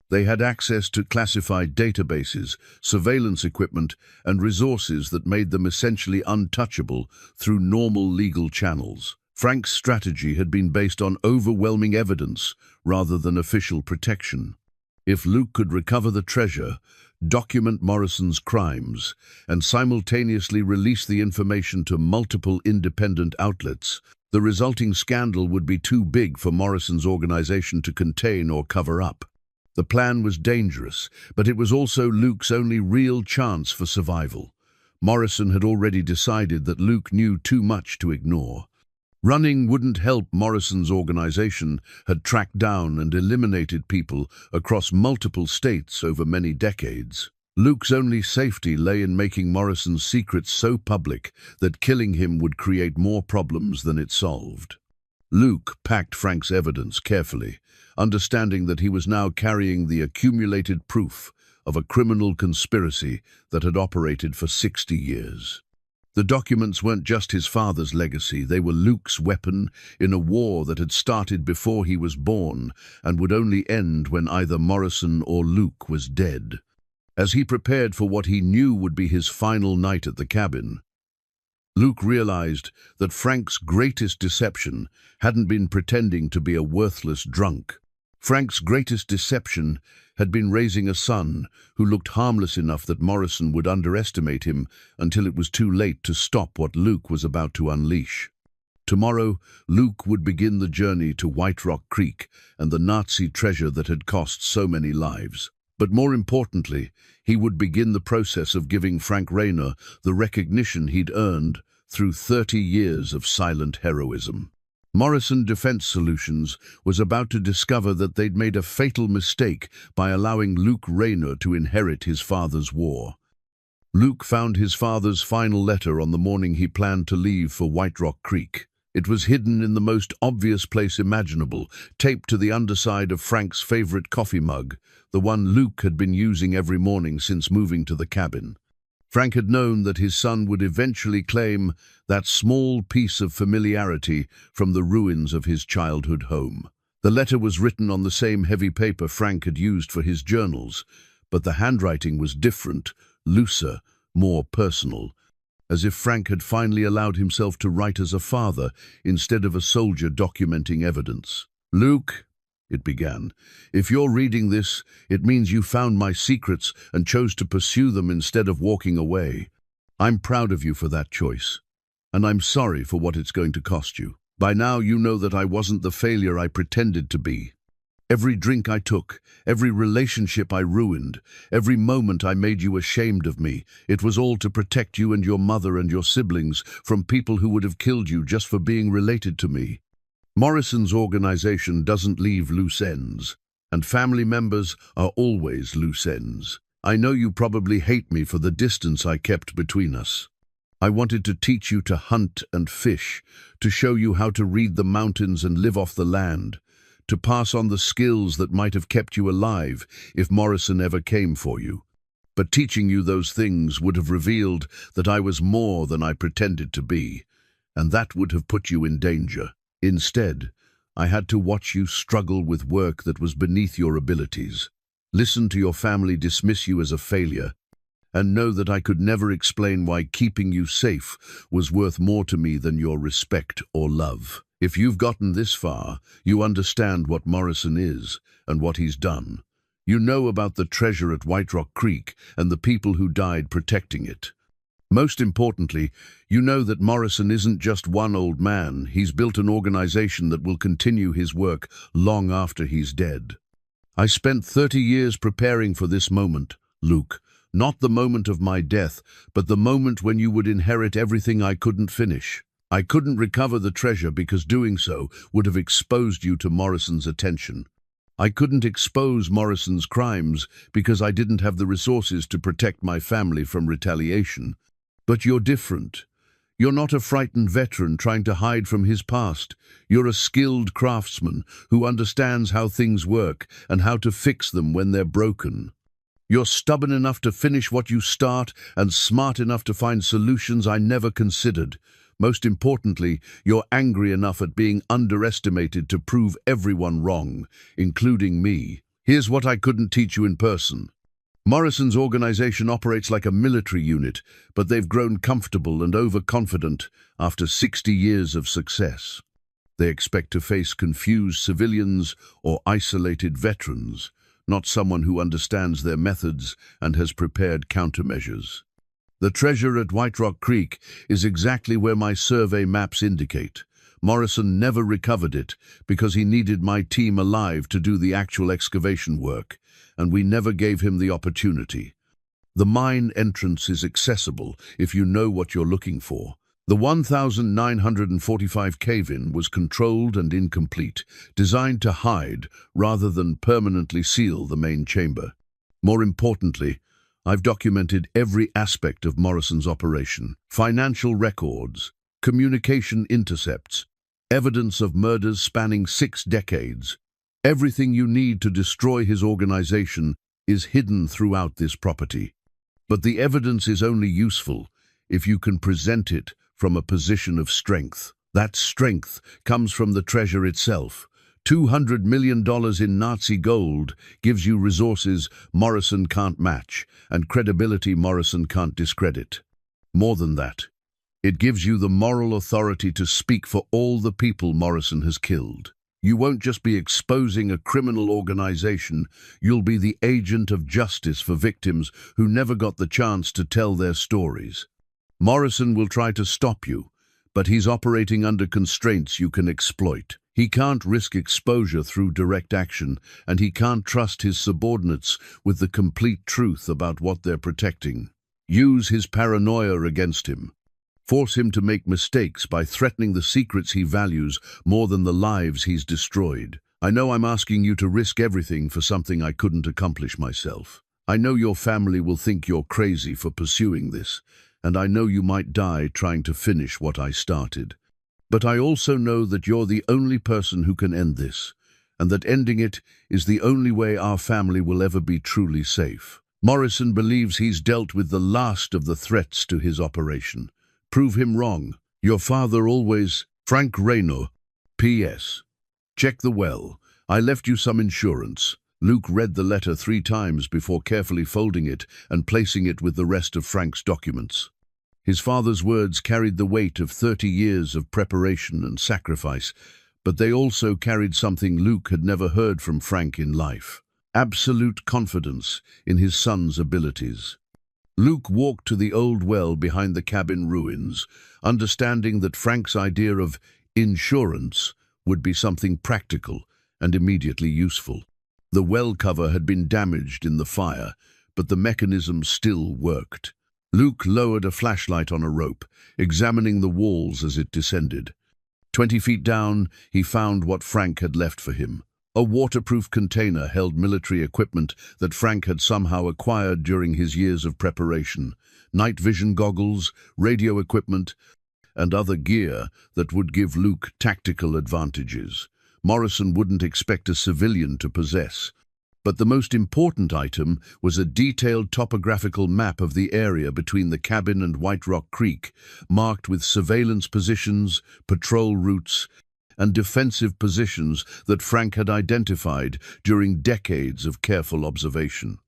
They had access to classified databases, surveillance equipment, and resources that made them essentially untouchable through normal legal channels. Frank's strategy had been based on overwhelming evidence rather than official protection. If Luke could recover the treasure, document Morrison's crimes, and simultaneously release the information to multiple independent outlets, the resulting scandal would be too big for Morrison's organization to contain or cover up. The plan was dangerous, but it was also Luke's only real chance for survival. Morrison had already decided that Luke knew too much to ignore. Running wouldn't help. Morrison's organization had tracked down and eliminated people across multiple states over many decades. Luke's only safety lay in making Morrison's secrets so public that killing him would create more problems than it solved. Luke packed Frank's evidence carefully, understanding that he was now carrying the accumulated proof of a criminal conspiracy that had operated for 60 years. The documents weren't just his father's legacy, they were Luke's weapon in a war that had started before he was born and would only end when either Morrison or Luke was dead. As he prepared for what he knew would be his final night at the cabin, Luke realized that Frank's greatest deception hadn't been pretending to be a worthless drunk. Frank's greatest deception had been raising a son who looked harmless enough that Morrison would underestimate him until it was too late to stop what Luke was about to unleash. Tomorrow, Luke would begin the journey to White Rock Creek and the Nazi treasure that had cost so many lives. But more importantly, he would begin the process of giving Frank Raynor the recognition he'd earned through 30 years of silent heroism. Morrison Defense Solutions was about to discover that they'd made a fatal mistake by allowing Luke Raynor to inherit his father's war. Luke found his father's final letter on the morning he planned to leave for White Rock Creek. It was hidden in the most obvious place imaginable, taped to the underside of Frank's favorite coffee mug, the one Luke had been using every morning since moving to the cabin. Frank had known that his son would eventually claim that small piece of familiarity from the ruins of his childhood home. The letter was written on the same heavy paper Frank had used for his journals, but the handwriting was different, looser, more personal, as if Frank had finally allowed himself to write as a father instead of a soldier documenting evidence. "Luke," it began, "if you're reading this, it means you found my secrets and chose to pursue them instead of walking away. I'm proud of you for that choice, and I'm sorry for what it's going to cost you. By now you know that I wasn't the failure I pretended to be. Every drink I took, every relationship I ruined, every moment I made you ashamed of me, it was all to protect you and your mother and your siblings from people who would have killed you just for being related to me. Morrison's organization doesn't leave loose ends, and family members are always loose ends. I know you probably hate me for the distance I kept between us. I wanted to teach you to hunt and fish, to show you how to read the mountains and live off the land, to pass on the skills that might have kept you alive if Morrison ever came for you. But teaching you those things would have revealed that I was more than I pretended to be, and that would have put you in danger. Instead, I had to watch you struggle with work that was beneath your abilities, listen to your family dismiss you as a failure, and know that I could never explain why keeping you safe was worth more to me than your respect or love. If you've gotten this far, you understand what Morrison is and what he's done. You know about the treasure at White Rock Creek and the people who died protecting it. Most importantly, you know that Morrison isn't just one old man. He's built an organization that will continue his work long after he's dead. I spent 30 years preparing for this moment, Luke. Not the moment of my death, but the moment when you would inherit everything I couldn't finish. I couldn't recover the treasure because doing so would have exposed you to Morrison's attention. I couldn't expose Morrison's crimes because I didn't have the resources to protect my family from retaliation. But you're different. You're not a frightened veteran trying to hide from his past. You're a skilled craftsman who understands how things work and how to fix them when they're broken. You're stubborn enough to finish what you start and smart enough to find solutions I never considered. Most importantly, you're angry enough at being underestimated to prove everyone wrong, including me. Here's what I couldn't teach you in person. Morrison's organization operates like a military unit, but they've grown comfortable and overconfident after 60 years of success. They expect to face confused civilians or isolated veterans, not someone who understands their methods and has prepared countermeasures. The treasure at White Rock Creek is exactly where my survey maps indicate. Morrison never recovered it because he needed my team alive to do the actual excavation work, and we never gave him the opportunity. The mine entrance is accessible if you know what you're looking for. The 1,945 cave-in was controlled and incomplete, designed to hide rather than permanently seal the main chamber. More importantly, I've documented every aspect of Morrison's operation: financial records, communication intercepts, evidence of murders spanning 6 decades. Everything you need to destroy his organization is hidden throughout this property. But the evidence is only useful if you can present it from a position of strength. That strength comes from the treasure itself. $200 million in Nazi gold gives you resources Morrison can't match and credibility Morrison can't discredit. More than that, it gives you the moral authority to speak for all the people Morrison has killed. You won't just be exposing a criminal organization, you'll be the agent of justice for victims who never got the chance to tell their stories. Morrison will try to stop you, but he's operating under constraints you can exploit. He can't risk exposure through direct action, and he can't trust his subordinates with the complete truth about what they're protecting. Use his paranoia against him. Force him to make mistakes by threatening the secrets he values more than the lives he's destroyed. I know I'm asking you to risk everything for something I couldn't accomplish myself. I know your family will think you're crazy for pursuing this, and I know you might die trying to finish what I started. But I also know that you're the only person who can end this, and that ending it is the only way our family will ever be truly safe. Morrison believes he's dealt with the last of the threats to his operation. Prove him wrong. Your father always, Frank Reynaud. P.S. Check the well. I left you some insurance. Luke read the letter 3 times before carefully folding it and placing it with the rest of Frank's documents. His father's words carried the weight of 30 years of preparation and sacrifice, but they also carried something Luke had never heard from Frank in life: absolute confidence in his son's abilities. Luke walked to the old well behind the cabin ruins, understanding that Frank's idea of insurance would be something practical and immediately useful. The well cover had been damaged in the fire, but the mechanism still worked. Luke lowered a flashlight on a rope, examining the walls as it descended. 20 feet down, he found what Frank had left for him: A waterproof container held military equipment that Frank had somehow acquired during his years of preparation, night vision goggles, radio equipment, and other gear that would give Luke tactical advantages Morrison wouldn't expect a civilian to possess. But the most important item was a detailed topographical map of the area between the cabin and White Rock Creek, marked with surveillance positions, patrol routes, and defensive positions that Frank had identified during decades of careful observation.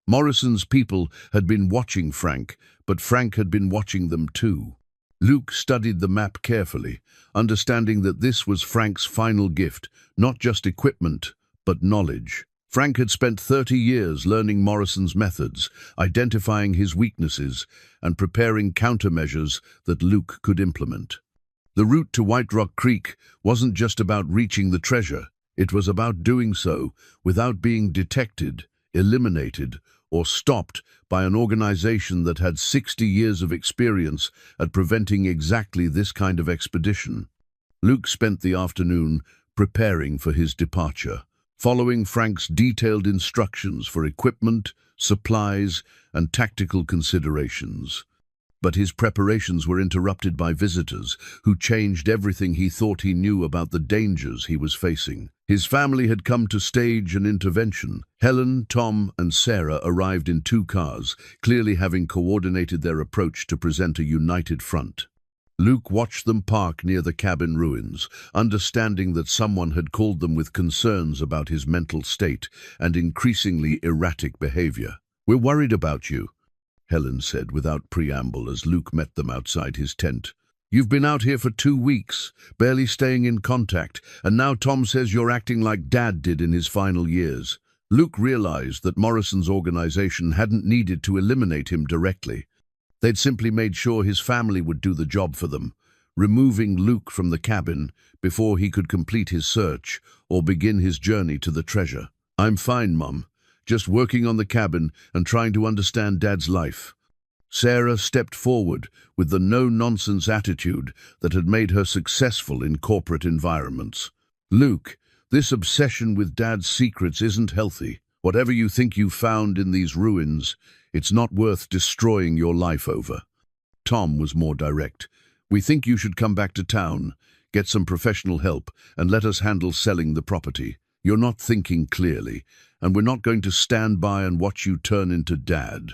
Morrison's people had been watching Frank, but Frank had been watching them too. Luke studied the map carefully, understanding that this was Frank's final gift, not just equipment, but knowledge. Frank had spent 30 years learning Morrison's methods, identifying his weaknesses, and preparing countermeasures that Luke could implement. The route to White Rock Creek wasn't just about reaching the treasure. It was about doing so without being detected, eliminated, or stopped by an organization that had 60 years of experience at preventing exactly this kind of expedition. Luke spent the afternoon preparing for his departure, following Frank's detailed instructions for equipment, supplies, and tactical considerations. But his preparations were interrupted by visitors who changed everything he thought he knew about the dangers he was facing. His family had come to stage an intervention. Helen, Tom, and Sarah arrived in 2 cars, clearly having coordinated their approach to present a united front. Luke watched them park near the cabin ruins, understanding that someone had called them with concerns about his mental state and increasingly erratic behavior. "We're worried about you," Helen said without preamble as Luke met them outside his tent. "You've been out here for 2 weeks, barely staying in contact, and now Tom says you're acting like Dad did in his final years." Luke realized that Morrison's organization hadn't needed to eliminate him directly. They'd simply made sure his family would do the job for them, removing Luke from the cabin before he could complete his search or begin his journey to the treasure. "I'm fine, Mum. Just working on the cabin and trying to understand Dad's life." Sarah stepped forward with the no-nonsense attitude that had made her successful in corporate environments. "Luke, this obsession with Dad's secrets isn't healthy. Whatever you think you found in these ruins, it's not worth destroying your life over." Tom was more direct. "We think you should come back to town, get some professional help, and let us handle selling the property. You're not thinking clearly, and we're not going to stand by and watch you turn into Dad."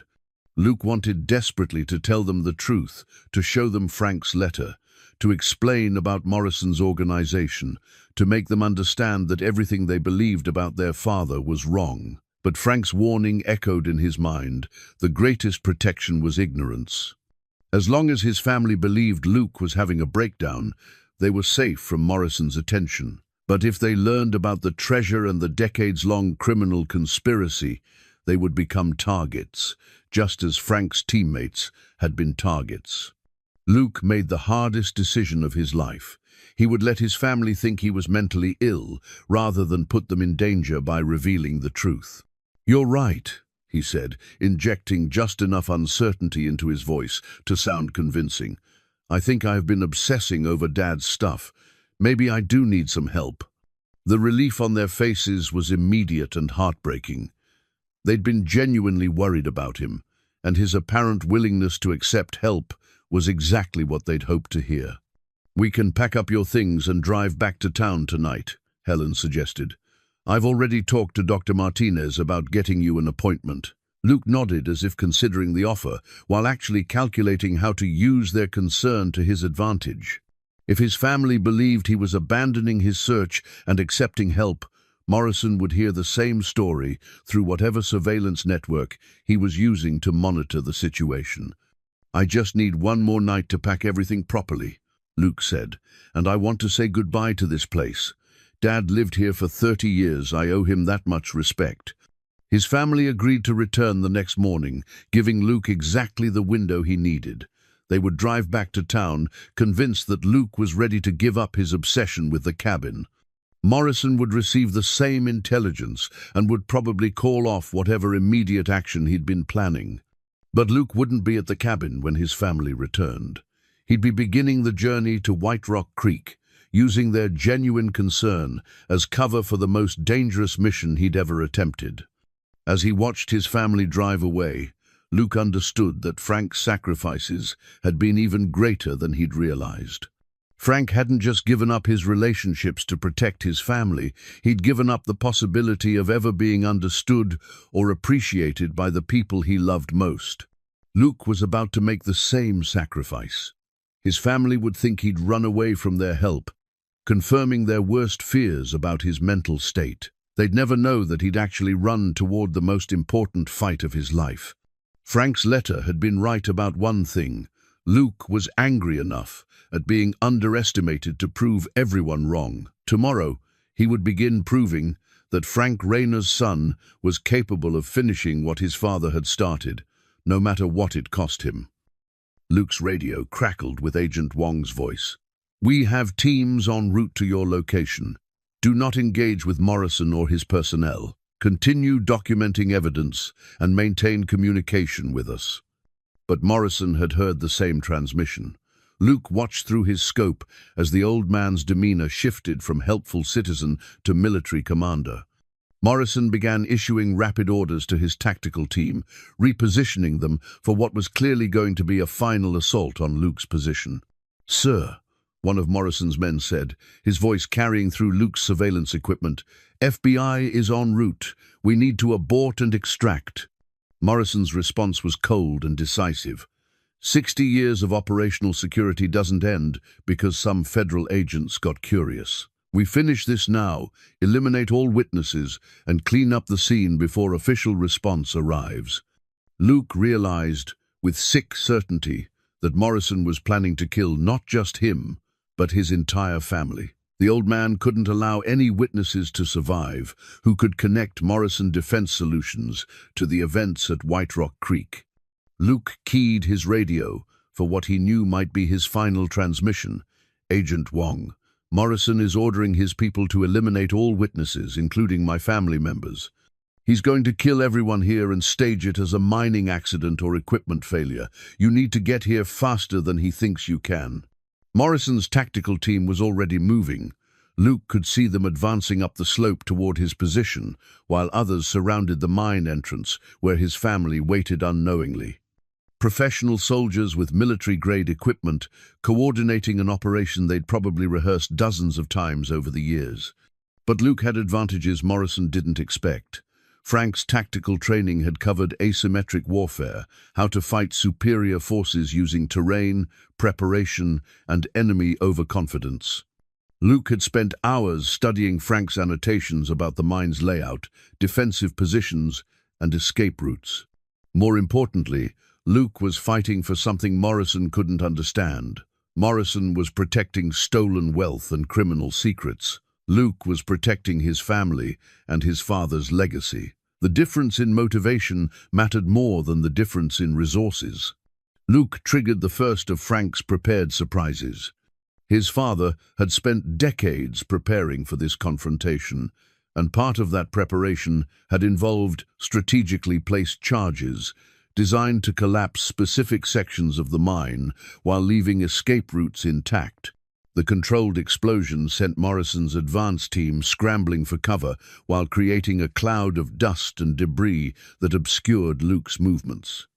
Luke wanted desperately to tell them the truth, to show them Frank's letter, to explain about Morrison's organization, to make them understand that everything they believed about their father was wrong. But Frank's warning echoed in his mind. The greatest protection was ignorance. As long as his family believed Luke was having a breakdown, they were safe from Morrison's attention. But if they learned about the treasure and the decades-long criminal conspiracy, they would become targets, just as Frank's teammates had been targets. Luke made the hardest decision of his life. He would let his family think he was mentally ill, rather than put them in danger by revealing the truth. "You're right," he said, injecting just enough uncertainty into his voice to sound convincing. "I think I have been obsessing over Dad's stuff. Maybe I do need some help." The relief on their faces was immediate and heartbreaking. They'd been genuinely worried about him, and his apparent willingness to accept help was exactly what they'd hoped to hear. "We can pack up your things and drive back to town tonight," Helen suggested. "I've already talked to Dr. Martinez about getting you an appointment." Luke nodded as if considering the offer, while actually calculating how to use their concern to his advantage. If his family believed he was abandoning his search and accepting help, Morrison would hear the same story through whatever surveillance network he was using to monitor the situation. "I just need one more night to pack everything properly," Luke said, "and I want to say goodbye to this place. Dad lived here for 30 years. I owe him that much respect." His family agreed to return the next morning, giving Luke exactly the window he needed. They would drive back to town, convinced that Luke was ready to give up his obsession with the cabin. Morrison would receive the same intelligence and would probably call off whatever immediate action he'd been planning. But Luke wouldn't be at the cabin when his family returned. He'd be beginning the journey to White Rock Creek, using their genuine concern as cover for the most dangerous mission he'd ever attempted. As he watched his family drive away, Luke understood that Frank's sacrifices had been even greater than he'd realized. Frank hadn't just given up his relationships to protect his family, he'd given up the possibility of ever being understood or appreciated by the people he loved most. Luke was about to make the same sacrifice. His family would think he'd run away from their help, confirming their worst fears about his mental state. They'd never know that he'd actually run toward the most important fight of his life. Frank's letter had been right about one thing. Luke was angry enough at being underestimated to prove everyone wrong. Tomorrow, he would begin proving that Frank Rayner's son was capable of finishing what his father had started, no matter what it cost him. Luke's radio crackled with Agent Wong's voice. "We have teams en route to your location. Do not engage with Morrison or his personnel. Continue documenting evidence and maintain communication with us." But Morrison had heard the same transmission. Luke watched through his scope as the old man's demeanor shifted from helpful citizen to military commander. Morrison began issuing rapid orders to his tactical team, repositioning them for what was clearly going to be a final assault on Luke's position. "Sir," one of Morrison's men said, his voice carrying through Luke's surveillance equipment, "FBI is en route. We need to abort and extract." Morrison's response was cold and decisive. 60 years of operational security doesn't end because some federal agents got curious. We finish this now, eliminate all witnesses, and clean up the scene before official response arrives. Luke realized, with sick certainty, that Morrison was planning to kill not just him, but his entire family. The old man couldn't allow any witnesses to survive who could connect Morrison Defense Solutions to the events at White Rock Creek. Luke keyed his radio for what he knew might be his final transmission. "Agent Wong, Morrison is ordering his people to eliminate all witnesses, including my family members. He's going to kill everyone here and stage it as a mining accident or equipment failure. You need to get here faster than he thinks you can." Morrison's tactical team was already moving. Luke could see them advancing up the slope toward his position, while others surrounded the mine entrance, where his family waited unknowingly. Professional soldiers with military-grade equipment, coordinating an operation they'd probably rehearsed dozens of times over the years. But Luke had advantages Morrison didn't expect. Frank's tactical training had covered asymmetric warfare, how to fight superior forces using terrain, preparation, and enemy overconfidence. Luke had spent hours studying Frank's annotations about the mine's layout, defensive positions, and escape routes. More importantly, Luke was fighting for something Morrison couldn't understand. Morrison was protecting stolen wealth and criminal secrets. Luke was protecting his family and his father's legacy. The difference in motivation mattered more than the difference in resources. Luke triggered the first of Frank's prepared surprises. His father had spent decades preparing for this confrontation, and part of that preparation had involved strategically placed charges designed to collapse specific sections of the mine while leaving escape routes intact. The controlled explosion sent Morrison's advance team scrambling for cover while creating a cloud of dust and debris that obscured Luke's movements.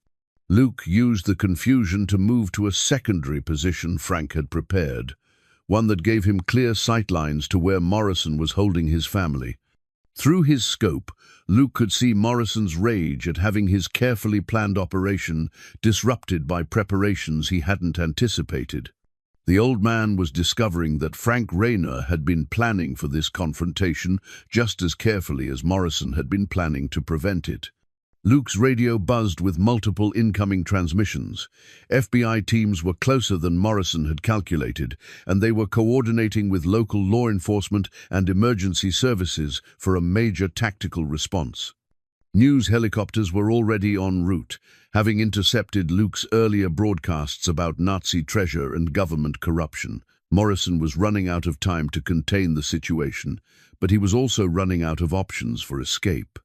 Luke used the confusion to move to a secondary position Frank had prepared, one that gave him clear sightlines to where Morrison was holding his family. Through his scope, Luke could see Morrison's rage at having his carefully planned operation disrupted by preparations he hadn't anticipated. The old man was discovering that Frank Rayner had been planning for this confrontation just as carefully as Morrison had been planning to prevent it. Luke's radio buzzed with multiple incoming transmissions. FBI teams were closer than Morrison had calculated, and they were coordinating with local law enforcement and emergency services for a major tactical response. News helicopters were already en route, having intercepted Luke's earlier broadcasts about Nazi treasure and government corruption. Morrison was running out of time to contain the situation, but he was also running out of options for escape.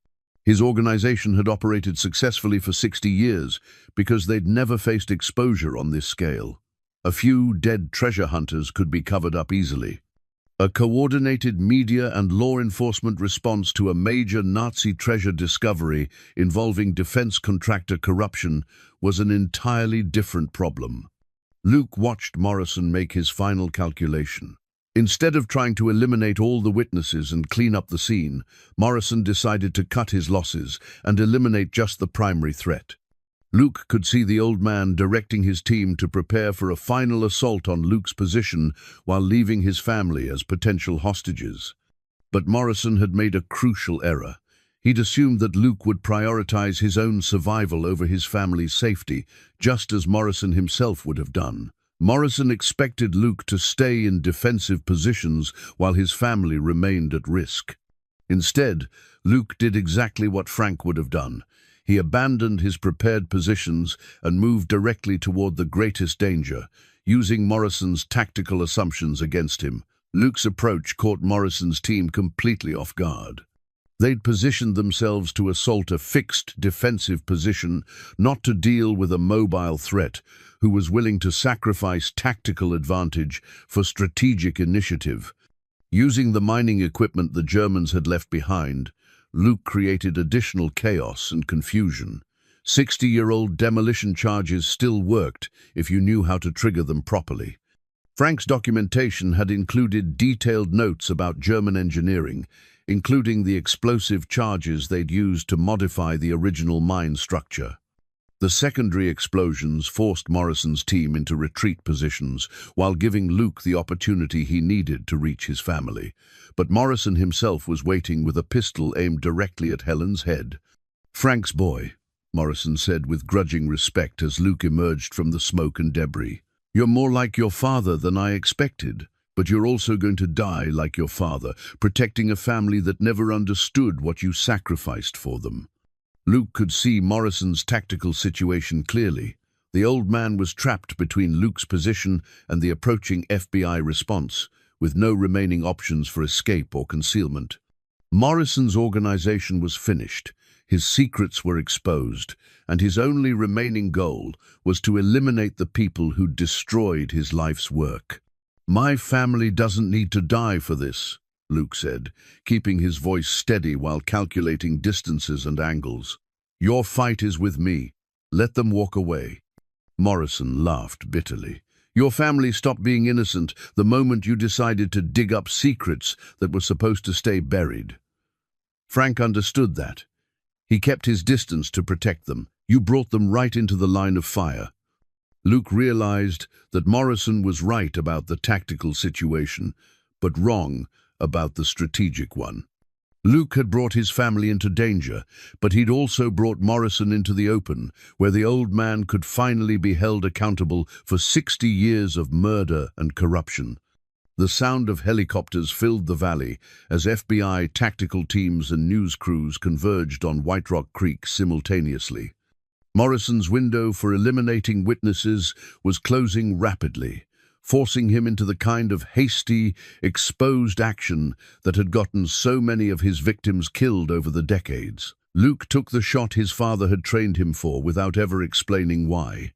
His organization had operated successfully for 60 years because they'd never faced exposure on this scale. A few dead treasure hunters could be covered up easily. A coordinated media and law enforcement response to a major Nazi treasure discovery involving defense contractor corruption was an entirely different problem. Luke watched Morrison make his final calculation. Instead of trying to eliminate all the witnesses and clean up the scene, Morrison decided to cut his losses and eliminate just the primary threat. Luke could see the old man directing his team to prepare for a final assault on Luke's position while leaving his family as potential hostages. But Morrison had made a crucial error. He'd assumed that Luke would prioritize his own survival over his family's safety, just as Morrison himself would have done. Morrison expected Luke to stay in defensive positions while his family remained at risk. Instead, Luke did exactly what Frank would have done. He abandoned his prepared positions and moved directly toward the greatest danger, using Morrison's tactical assumptions against him. Luke's approach caught Morrison's team completely off guard. They'd positioned themselves to assault a fixed defensive position, not to deal with a mobile threat who was willing to sacrifice tactical advantage for strategic initiative. Using the mining equipment the Germans had left behind, Luke created additional chaos and confusion. 60-year-old demolition charges still worked if you knew how to trigger them properly. Frank's documentation had included detailed notes about German engineering, including the explosive charges they'd used to modify the original mine structure. The secondary explosions forced Morrison's team into retreat positions while giving Luke the opportunity he needed to reach his family. But Morrison himself was waiting with a pistol aimed directly at Helen's head. "Frank's boy," Morrison said with grudging respect as Luke emerged from the smoke and debris. "You're more like your father than I expected, but you're also going to die like your father, protecting a family that never understood what you sacrificed for them." Luke could see Morrison's tactical situation clearly. The old man was trapped between Luke's position and the approaching FBI response, with no remaining options for escape or concealment. Morrison's organization was finished, his secrets were exposed, and his only remaining goal was to eliminate the people who destroyed his life's work. "My family doesn't need to die for this," Luke said, keeping his voice steady while calculating distances and angles. "Your fight is with me. Let them walk away." Morrison laughed bitterly. "Your family stopped being innocent the moment you decided to dig up secrets that were supposed to stay buried." Frank understood that. He kept his distance to protect them. You brought them right into the line of fire. Luke realized that Morrison was right about the tactical situation, but wrong about the strategic one. Luke had brought his family into danger, but he'd also brought Morrison into the open, where the old man could finally be held accountable for 60 years of murder and corruption. The sound of helicopters filled the valley as FBI tactical teams and news crews converged on White Rock Creek simultaneously. Morrison's window for eliminating witnesses was closing rapidly, forcing him into the kind of hasty, exposed action that had gotten so many of his victims killed over the decades. Luke took the shot his father had trained him for without ever explaining why.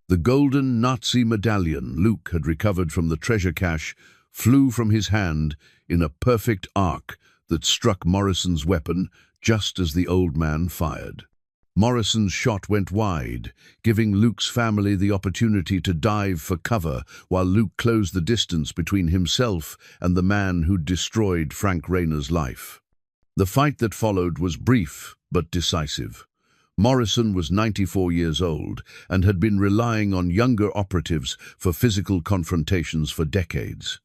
The golden Nazi medallion Luke had recovered from the treasure cache flew from his hand in a perfect arc that struck Morrison's weapon just as the old man fired. Morrison's shot went wide, giving Luke's family the opportunity to dive for cover while Luke closed the distance between himself and the man who'd destroyed Frank Rayner's life. The fight that followed was brief but decisive. Morrison was 94 years old and had been relying on younger operatives for physical confrontations for decades.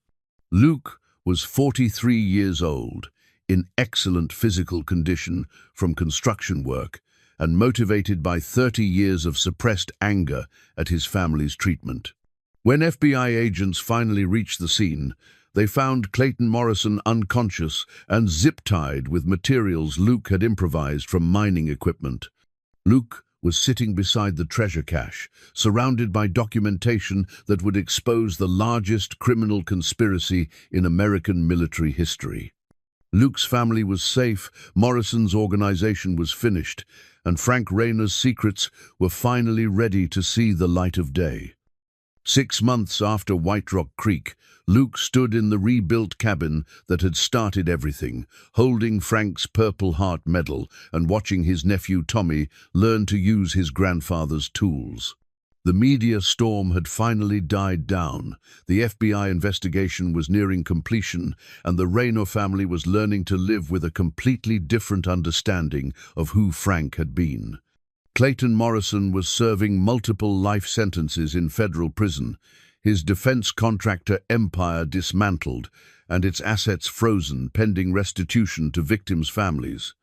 Luke was 43 years old, in excellent physical condition from construction work, and motivated by 30 years of suppressed anger at his family's treatment. When FBI agents finally reached the scene, they found Clayton Morrison unconscious and zip-tied with materials Luke had improvised from mining equipment. Luke was sitting beside the treasure cache, surrounded by documentation that would expose the largest criminal conspiracy in American military history. Luke's family was safe, Morrison's organization was finished, and Frank Rayner's secrets were finally ready to see the light of day. 6 months after White Rock Creek, Luke stood in the rebuilt cabin that had started everything, holding Frank's Purple Heart medal and watching his nephew Tommy learn to use his grandfather's tools. The media storm had finally died down, the FBI investigation was nearing completion, and the Rayner family was learning to live with a completely different understanding of who Frank had been. Clayton Morrison was serving multiple life sentences in federal prison, his defense contractor empire dismantled, and its assets frozen pending restitution to victims' families.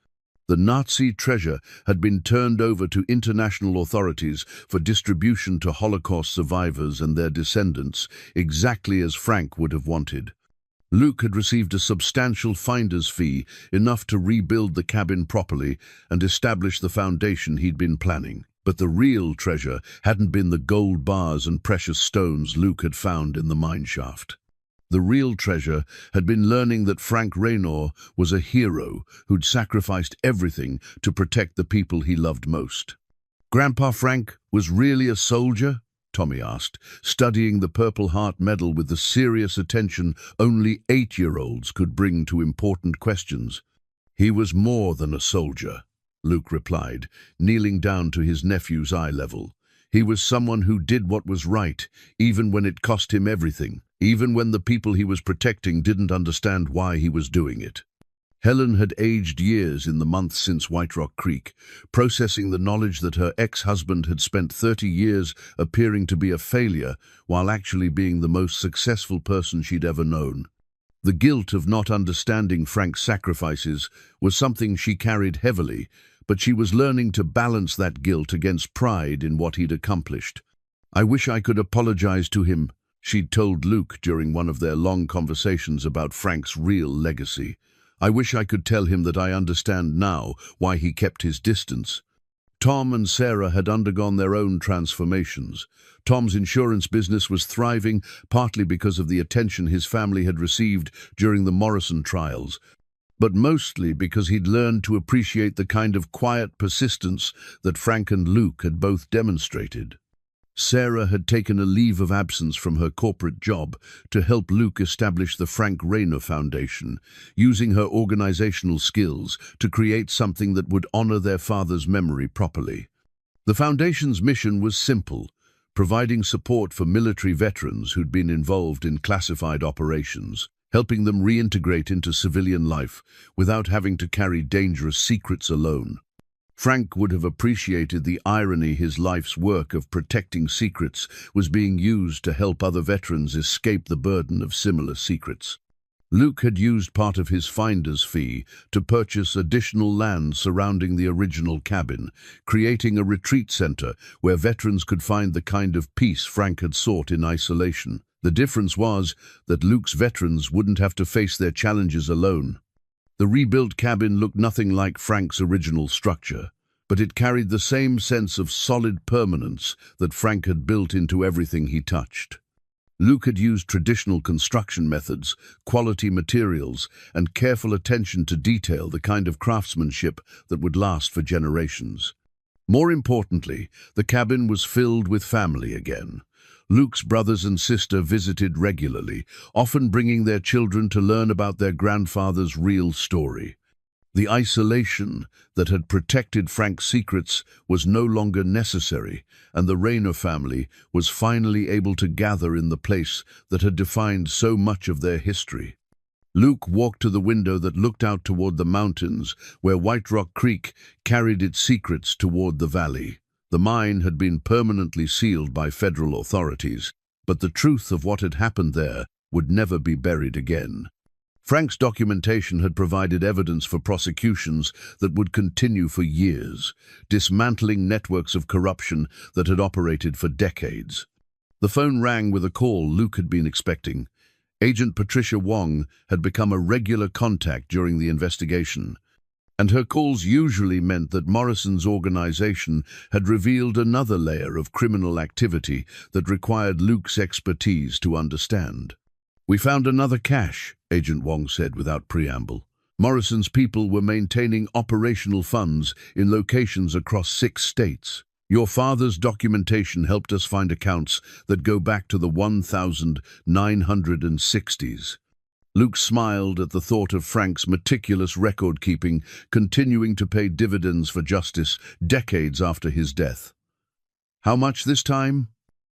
The Nazi treasure had been turned over to international authorities for distribution to Holocaust survivors and their descendants, exactly as Frank would have wanted. Luke had received a substantial finder's fee, enough to rebuild the cabin properly and establish the foundation he'd been planning. But the real treasure hadn't been the gold bars and precious stones Luke had found in the mineshaft. The real treasure had been learning that Frank Rayner was a hero who'd sacrificed everything to protect the people he loved most. "Grandpa Frank was really a soldier?" Tommy asked, studying the Purple Heart medal with the serious attention only 8-year-olds could bring to important questions. "He was more than a soldier," Luke replied, kneeling down to his nephew's eye level. "He was someone who did what was right, even when it cost him everything, even when the people he was protecting didn't understand why he was doing it." Helen had aged years in the months since White Rock Creek, processing the knowledge that her ex-husband had spent 30 years appearing to be a failure while actually being the most successful person she'd ever known. The guilt of not understanding Frank's sacrifices was something she carried heavily, but she was learning to balance that guilt against pride in what he'd accomplished. "I wish I could apologize to him," she'd told Luke during one of their long conversations about Frank's real legacy. "I wish I could tell him that I understand now why he kept his distance." Tom and Sarah had undergone their own transformations. Tom's insurance business was thriving, partly because of the attention his family had received during the Morrison trials, but mostly because he'd learned to appreciate the kind of quiet persistence that Frank and Luke had both demonstrated. Sarah had taken a leave of absence from her corporate job to help Luke establish the Frank Rayner Foundation, using her organizational skills to create something that would honor their father's memory properly. The foundation's mission was simple: providing support for military veterans who'd been involved in classified operations, helping them reintegrate into civilian life without having to carry dangerous secrets alone. Frank would have appreciated the irony his life's work of protecting secrets was being used to help other veterans escape the burden of similar secrets. Luke had used part of his finder's fee to purchase additional land surrounding the original cabin, creating a retreat center where veterans could find the kind of peace Frank had sought in isolation. The difference was that Luke's veterans wouldn't have to face their challenges alone. The rebuilt cabin looked nothing like Frank's original structure, but it carried the same sense of solid permanence that Frank had built into everything he touched. Luke had used traditional construction methods, quality materials, and careful attention to detail, the kind of craftsmanship that would last for generations. More importantly, the cabin was filled with family again. Luke's brothers and sister visited regularly, often bringing their children to learn about their grandfather's real story. The isolation that had protected Frank's secrets was no longer necessary, and the Rayner family was finally able to gather in the place that had defined so much of their history. Luke walked to the window that looked out toward the mountains, where White Rock Creek carried its secrets toward the valley. The mine had been permanently sealed by federal authorities, but the truth of what had happened there would never be buried again. Frank's documentation had provided evidence for prosecutions that would continue for years, dismantling networks of corruption that had operated for decades. The phone rang with a call Luke had been expecting. Agent Patricia Wong had become a regular contact during the investigation, and her calls usually meant that Morrison's organization had revealed another layer of criminal activity that required Luke's expertise to understand. "We found another cache," Agent Wong said without preamble. Morrison's people were maintaining operational funds in locations across 6 states. Your father's documentation helped us find accounts that go back to the 1960s. Luke smiled at the thought of Frank's meticulous record-keeping continuing to pay dividends for justice decades after his death. How much this time?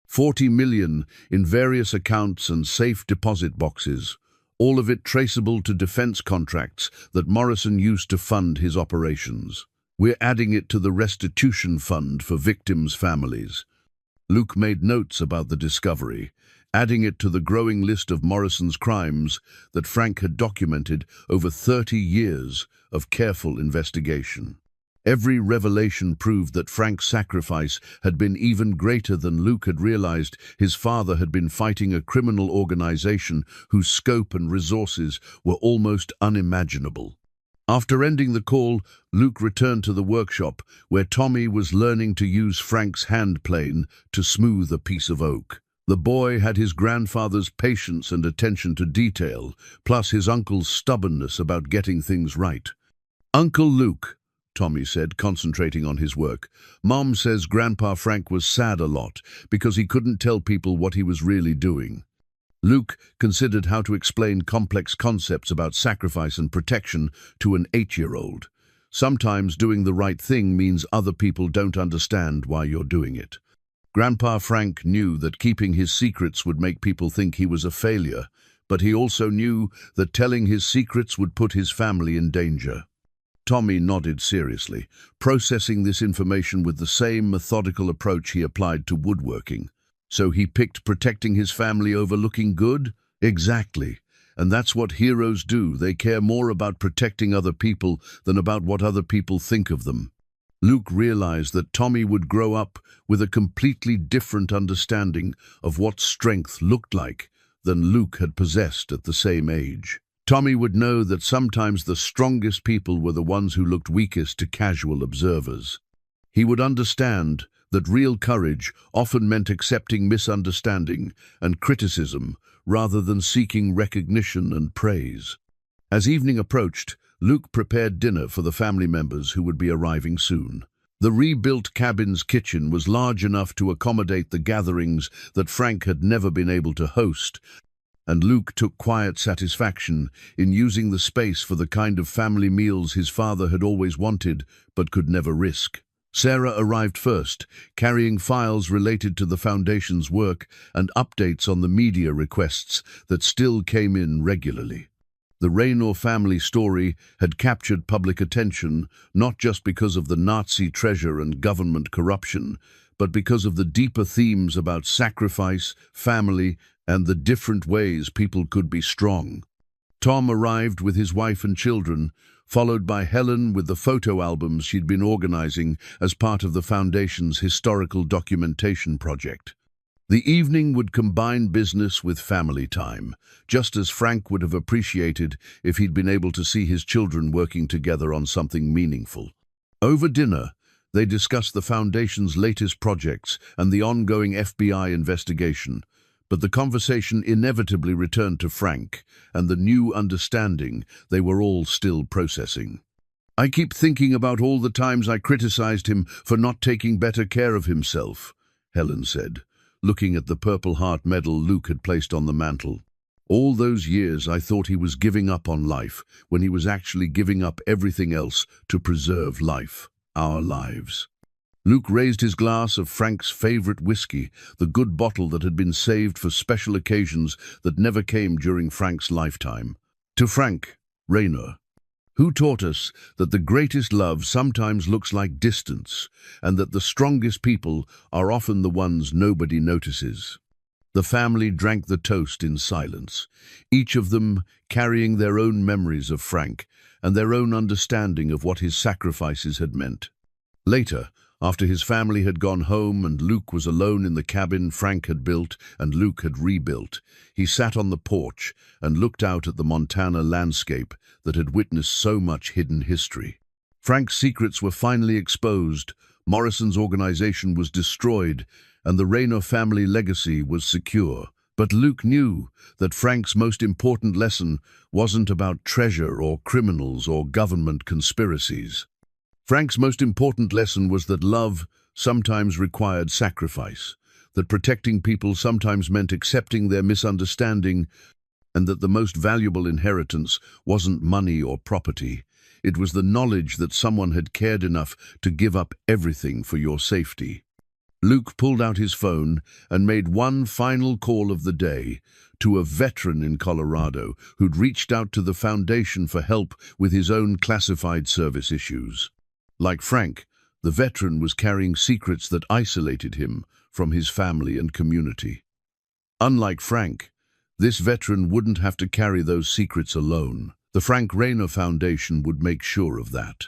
40 million in various accounts and safe deposit boxes, all of it traceable to defense contracts that Morrison used to fund his operations. We're adding it to the restitution fund for victims' families. Luke made notes about the discovery, adding it to the growing list of Morrison's crimes that Frank had documented over 30 years of careful investigation. Every revelation proved that Frank's sacrifice had been even greater than Luke had realized. His father had been fighting a criminal organization whose scope and resources were almost unimaginable. After ending the call, Luke returned to the workshop where Tommy was learning to use Frank's hand plane to smooth a piece of oak. The boy had his grandfather's patience and attention to detail, plus his uncle's stubbornness about getting things right. "Uncle Luke," Tommy said, concentrating on his work, "Mom says Grandpa Frank was sad a lot because he couldn't tell people what he was really doing." Luke considered how to explain complex concepts about sacrifice and protection to an 8-year-old. Sometimes doing the right thing means other people don't understand why you're doing it. Grandpa Frank knew that keeping his secrets would make people think he was a failure, but he also knew that telling his secrets would put his family in danger. Tommy nodded seriously, processing this information with the same methodical approach he applied to woodworking. So he picked protecting his family over looking good? Exactly. And that's what heroes do. They care more about protecting other people than about what other people think of them. Luke realized that Tommy would grow up with a completely different understanding of what strength looked like than Luke had possessed at the same age. Tommy would know that sometimes the strongest people were the ones who looked weakest to casual observers. He would understand that real courage often meant accepting misunderstanding and criticism rather than seeking recognition and praise. As evening approached, Luke prepared dinner for the family members who would be arriving soon. The rebuilt cabin's kitchen was large enough to accommodate the gatherings that Frank had never been able to host, and Luke took quiet satisfaction in using the space for the kind of family meals his father had always wanted but could never risk. Sarah arrived first, carrying files related to the Foundation's work and updates on the media requests that still came in regularly. The Raynor family story had captured public attention not just because of the Nazi treasure and government corruption, but because of the deeper themes about sacrifice, family, and the different ways people could be strong. Tom arrived with his wife and children, followed by Helen with the photo albums she'd been organizing as part of the Foundation's historical documentation project. The evening would combine business with family time, just as Frank would have appreciated if he'd been able to see his children working together on something meaningful. Over dinner, they discussed the Foundation's latest projects and the ongoing FBI investigation, but the conversation inevitably returned to Frank and the new understanding they were all still processing. "I keep thinking about all the times I criticized him for not taking better care of himself," Helen said, looking at the Purple Heart medal Luke had placed on the mantel. "All those years I thought he was giving up on life when he was actually giving up everything else to preserve life, our lives." Luke raised his glass of Frank's favorite whiskey, the good bottle that had been saved for special occasions that never came during Frank's lifetime. To Frank, Raynor, who taught us that the greatest love sometimes looks like distance, and that the strongest people are often the ones nobody notices. The family drank the toast in silence, each of them carrying their own memories of Frank and their own understanding of what his sacrifices had meant. Later, after his family had gone home and Luke was alone in the cabin Frank had built and Luke had rebuilt, he sat on the porch and looked out at the Montana landscape that had witnessed so much hidden history. Frank's secrets were finally exposed, Morrison's organization was destroyed, and the Raynor family legacy was secure. But Luke knew that Frank's most important lesson wasn't about treasure or criminals or government conspiracies. Frank's most important lesson was that love, sometimes required sacrifice, that protecting people sometimes meant accepting their misunderstanding, and that the most valuable inheritance wasn't money or property. It was the knowledge that someone had cared enough to give up everything for your safety. Luke pulled out his phone and made one final call of the day to a veteran in Colorado who'd reached out to the foundation for help with his own classified service issues. Like Frank, the veteran was carrying secrets that isolated him from his family and community. Unlike Frank, this veteran wouldn't have to carry those secrets alone. The Frank Rayner Foundation would make sure of that.